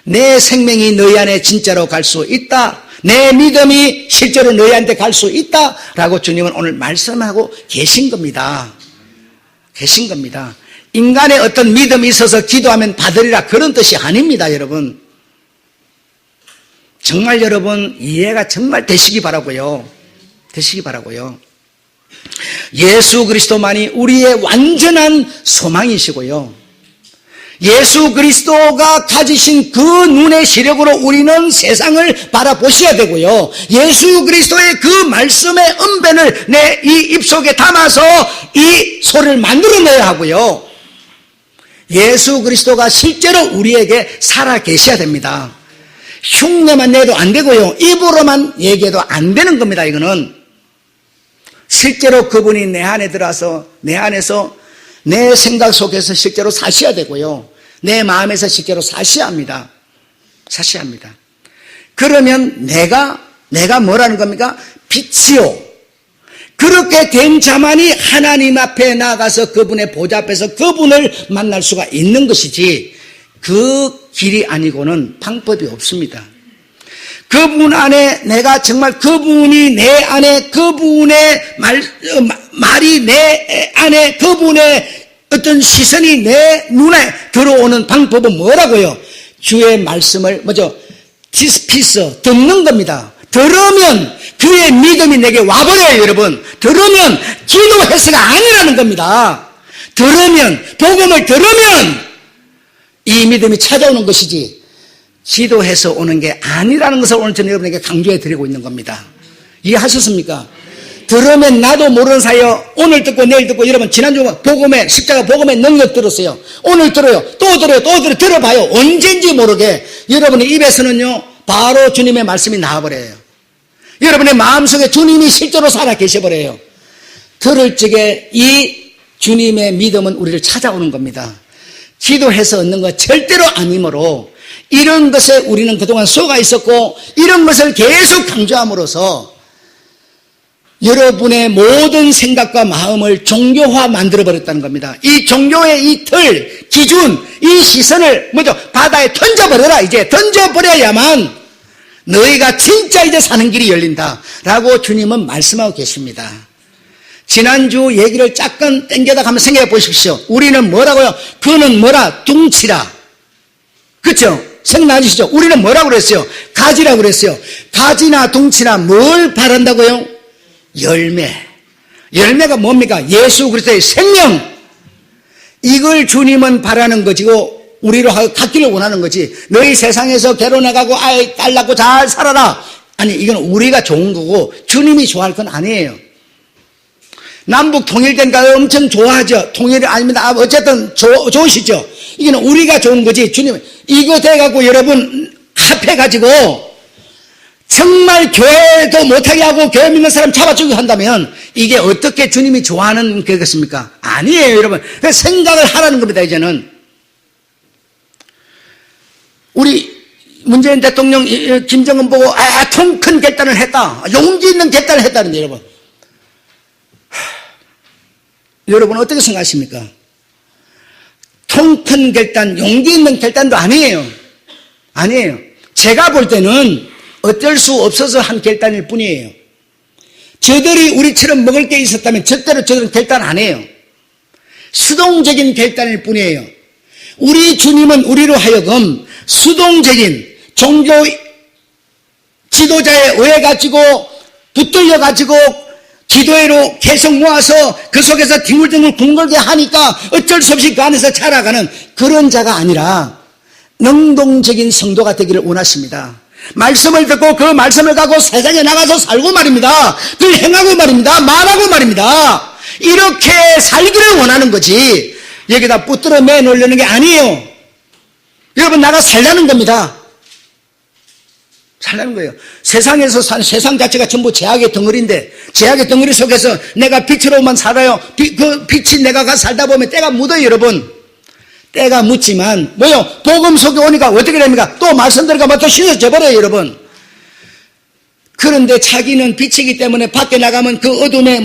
내 생명이 너희 안에 진짜로 갈 수 있다, 내 믿음이 실제로 너희한테 갈 수 있다라고 주님은 오늘 말씀하고 계신 겁니다. 계신 겁니다. 인간의 어떤 믿음이 있어서 기도하면 받으리라, 그런 뜻이 아닙니다, 여러분. 정말 여러분 이해가 정말 되시기 바라고요. 되시기 바라고요. 예수 그리스도만이 우리의 완전한 소망이시고요. 예수 그리스도가 가지신 그 눈의 시력으로 우리는 세상을 바라보셔야 되고요. 예수 그리스도의 그 말씀의 언변을 내 이 입속에 담아서 이 소리를 만들어내야 하고요. 예수 그리스도가 실제로 우리에게 살아 계셔야 됩니다. 흉내만 내도 안 되고요. 입으로만 얘기해도 안 되는 겁니다. 이거는 실제로 그분이 내 안에 들어와서 내 안에서 내 생각 속에서 실제로 사셔야 되고요. 내 마음에서 실제로 사셔야 합니다. 사셔야 합니다. 그러면 내가 뭐라는 겁니까? 빛이요. 그렇게 된 자만이 하나님 앞에 나가서 그분의 보좌 앞에서 그분을 만날 수가 있는 것이지, 그 길이 아니고는 방법이 없습니다. 그분 안에 내가 정말 그분이 내 안에, 그분의 말이 내 안에, 그분의 어떤 시선이 내 눈에 들어오는 방법은 뭐라고요? 주의 말씀을 디스피스, 듣는 겁니다. 들으면 그의 믿음이 내게 와버려요, 여러분. 들으면 기도해서가 아니라는 겁니다. 들으면, 복음을 들으면 이 믿음이 찾아오는 것이지, 기도해서 오는 게 아니라는 것을 오늘 저는 여러분에게 강조해 드리고 있는 겁니다. 이해하셨습니까? 들으면 나도 모르는 사이에 오늘 듣고 내일 듣고, 여러분 지난주 복음의 십자가 복음의 능력 들었어요. 오늘 들어요. 또 들어요. 또 들어봐요. 언젠지 모르게 여러분의 입에서는요 바로 주님의 말씀이 나와버려요. 여러분의 마음속에 주님이 실제로 살아 계셔버려요. 들을 적에 이 주님의 믿음은 우리를 찾아오는 겁니다. 기도해서 얻는 것 절대로 아니므로, 이런 것에 우리는 그동안 속아 있었고, 이런 것을 계속 강조함으로써 여러분의 모든 생각과 마음을 종교화 만들어버렸다는 겁니다. 이 종교의 이 틀, 기준, 이 시선을 바다에 던져버려라. 이제 던져버려야만 너희가 진짜 이제 사는 길이 열린다라고 주님은 말씀하고 계십니다. 지난주 얘기를 잠깐 땡겨다 한번 생각해 보십시오. 우리는 뭐라고요? 그는 뭐라? 둥치라. 그렇죠? 생각나시죠? 우리는 뭐라고 그랬어요? 가지라고 그랬어요. 가지나 둥치나 뭘 바란다고요? 열매. 열매가 뭡니까? 예수 그리스도의 생명. 이걸 주님은 바라는 것이고, 우리로 갖기를 원하는 거지. 너희 세상에서 결혼해가고 딸 낳고 잘 살아라. 아니, 이건 우리가 좋은 거고 주님이 좋아할 건 아니에요. 남북 통일된 거 엄청 좋아하죠. 통일이 아닙니다. 어쨌든 좋으시죠. 이거는 우리가 좋은 거지. 주님, 이거 돼갖고 여러분 합해가지고 정말 교회도 못하게 하고 교회 믿는 사람 잡아주고 한다면 이게 어떻게 주님이 좋아하는 거겠습니까? 아니에요, 여러분. 생각을 하라는 겁니다, 이제는. 우리 문재인 대통령 김정은 보고 통 큰 결단을 했다. 용기 있는 결단을 했다는데 여러분. 여러분 어떻게 생각하십니까? 통 큰 결단, 용기 있는 결단도 아니에요. 아니에요. 제가 볼 때는 어쩔 수 없어서 한 결단일 뿐이에요. 저들이 우리처럼 먹을 게 있었다면 절대로 저들은 결단 안 해요. 수동적인 결단일 뿐이에요. 우리 주님은 우리로 하여금 수동적인 종교 지도자에 의해 가지고 붙들려 가지고 기도회로 계속 모아서 그 속에서 뒹굴뒹굴 궁궐게 하니까 어쩔 수 없이 그 안에서 자라가는 그런 자가 아니라 능동적인 성도가 되기를 원하십니다. 말씀을 듣고 그 말씀을 갖고 세상에 나가서 살고 말입니다. 그 행하고 말입니다. 말하고 말입니다. 이렇게 살기를 원하는 거지 여기다 붙들어 매놓으려는 게 아니에요. 여러분 나가 살라는 겁니다. 살라는 거예요. 세상에서 산 세상 자체가 전부 죄악의 덩어리인데 죄악의 덩어리 속에서 내가 빛으로만 살아요. 그 빛이 내가 가 살다 보면 때가 묻어요, 여러분. 때가 묻지만 뭐요? 복음 속에 오니까 어떻게 됩니까? 또 말씀 들어가면 또 씻어져 버려요, 여러분. 그런데 자기는 빛이기 때문에 밖에 나가면 그 어둠에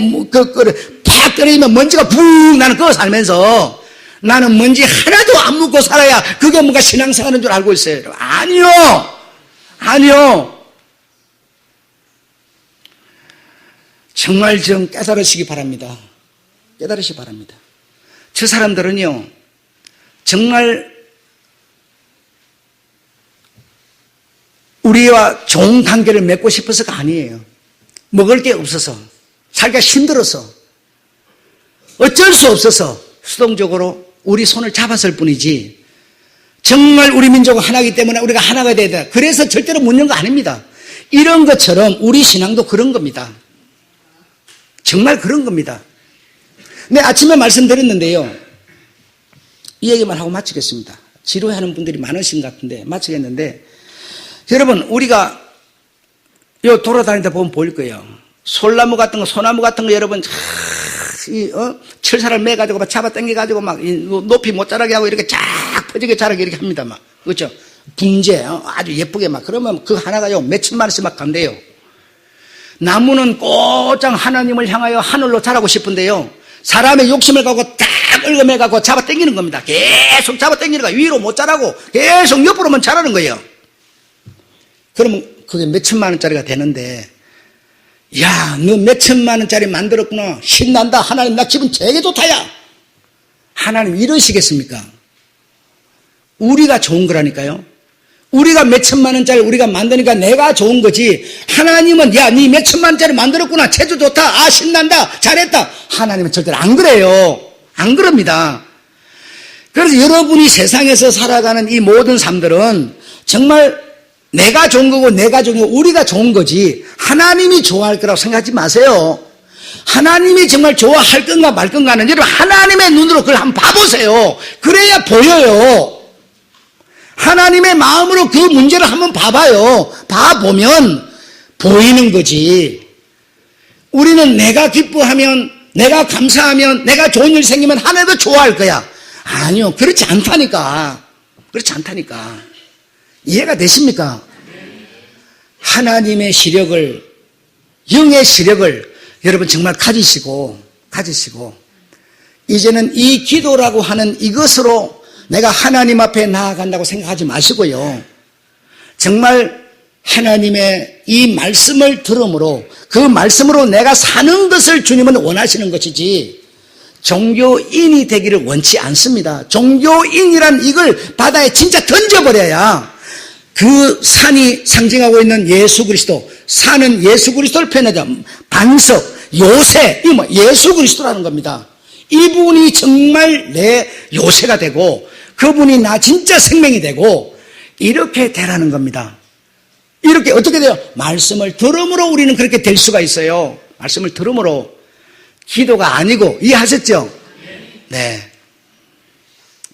팍 떨어지면 먼지가 붕 나는 그거 살면서 나는 먼지 하나도 안 묻고 살아야 그게 뭔가 신앙생활인 줄 알고 있어요, 여러분. 아니요. 아니요. 정말 좀 깨달으시기 바랍니다. 깨달으시기 바랍니다. 저 사람들은요, 정말 우리와 좋은 관계를 맺고 싶어서가 아니에요. 먹을 게 없어서, 살기가 힘들어서, 어쩔 수 없어서 수동적으로 우리 손을 잡았을 뿐이지 정말 우리 민족은 하나이기 때문에 우리가 하나가 돼야 돼. 그래서 절대로 묻는 거 아닙니다. 이런 것처럼 우리 신앙도 그런 겁니다. 정말 그런 겁니다. 네, 아침에 말씀드렸는데요. 이 얘기만 하고 마치겠습니다. 지루해하는 분들이 많으신 것 같은데 마치겠는데 여러분 우리가 요 돌아다니다 보면 보일 거예요. 솔나무 같은 거, 소나무 같은 거 여러분 철사를 매가지고 막 잡아 당겨가지고 막 높이 못 자라게 하고 이렇게 쫙 퍼지게 자라게 이렇게 합니다. 막. 그렇죠? 분재, 아주 예쁘게 막. 그러면 그 하나가요, 몇천만 원씩 막 간대요. 나무는 꼬장 하나님을 향하여 하늘로 자라고 싶은데요. 사람의 욕심을 갖고 딱 얽어매갖고 잡아 당기는 겁니다. 계속 잡아 당기니까 위로 못 자라고 계속 옆으로만 자라는 거예요. 그러면 그게 몇천만 원짜리가 되는데, 야, 너 몇천만 원짜리 만들었구나. 신난다. 하나님 나 기분 되게 좋다야. 하나님 이러시겠습니까? 우리가 좋은 거라니까요. 우리가 몇천만 원짜리 우리가 만드니까 내가 좋은 거지. 하나님은 야, 니 몇천만 원짜리 만들었구나. 체조 좋다. 아, 신난다. 잘했다. 하나님은 절대로 안 그래요. 안 그럽니다. 그래서 여러분이 세상에서 살아가는 이 모든 삶들은 정말 내가 좋은 거고 내가 좋은 거고 우리가 좋은 거지 하나님이 좋아할 거라고 생각하지 마세요. 하나님이 정말 좋아할 건가 말 건가는 여러분 하나님의 눈으로 그걸 한번 봐보세요. 그래야 보여요. 하나님의 마음으로 그 문제를 한번 봐봐요. 봐보면 보이는 거지. 우리는 내가 기뻐하면 내가 감사하면 내가 좋은 일 생기면 하나님도 좋아할 거야. 아니요, 그렇지 않다니까. 그렇지 않다니까. 이해가 되십니까? 하나님의 시력을, 영의 시력을 여러분 정말 가지시고 이제는 이 기도라고 하는 이것으로 내가 하나님 앞에 나아간다고 생각하지 마시고요. 정말 하나님의 이 말씀을 들음으로 그 말씀으로 내가 사는 것을 주님은 원하시는 것이지 종교인이 되기를 원치 않습니다. 종교인이란 이걸 바다에 진짜 던져버려야 그 산이 상징하고 있는 예수 그리스도, 산은 예수 그리스도를 표현하자. 반석, 요새, 이 뭐 예수 그리스도라는 겁니다. 이분이 정말 내 요새가 되고 그분이 나 진짜 생명이 되고 이렇게 되라는 겁니다. 이렇게 어떻게 돼요? 말씀을 들음으로 우리는 그렇게 될 수가 있어요. 말씀을 들음으로. 기도가 아니고, 이해하셨죠? 네.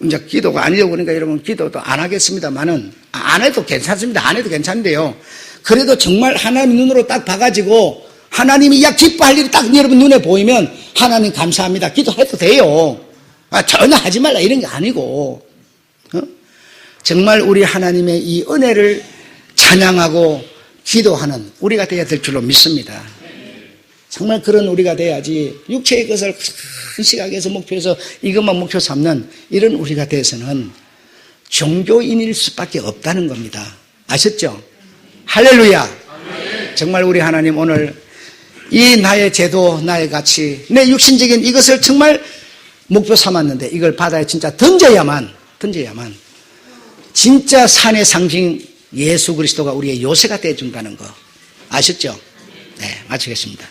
이제 기도가 아니고 그러니까 여러분 기도도 안 하겠습니다만은, 안 해도 괜찮습니다. 안 해도 괜찮은데요. 그래도 정말 하나님 눈으로 딱 봐가지고 하나님이 기뻐할 일이 딱 여러분 눈에 보이면 하나님 감사합니다. 기도해도 돼요. 전혀 하지 말라 이런 게 아니고, 정말 우리 하나님의 이 은혜를 찬양하고 기도하는 우리가 되어야 될 줄로 믿습니다. 정말 그런 우리가 돼야지 육체의 것을 큰 시각에서 목표해서 이것만 목표 삼는 이런 우리가 돼서는 종교인일 수밖에 없다는 겁니다. 아셨죠? 할렐루야. 정말 우리 하나님 오늘 이 나의 제도, 나의 가치, 내 육신적인 이것을 정말 목표 삼았는데 이걸 바다에 진짜 던져야만 진짜 산의 상징 예수 그리스도가 우리의 요새가 되어준다는 거 아셨죠? 네, 마치겠습니다.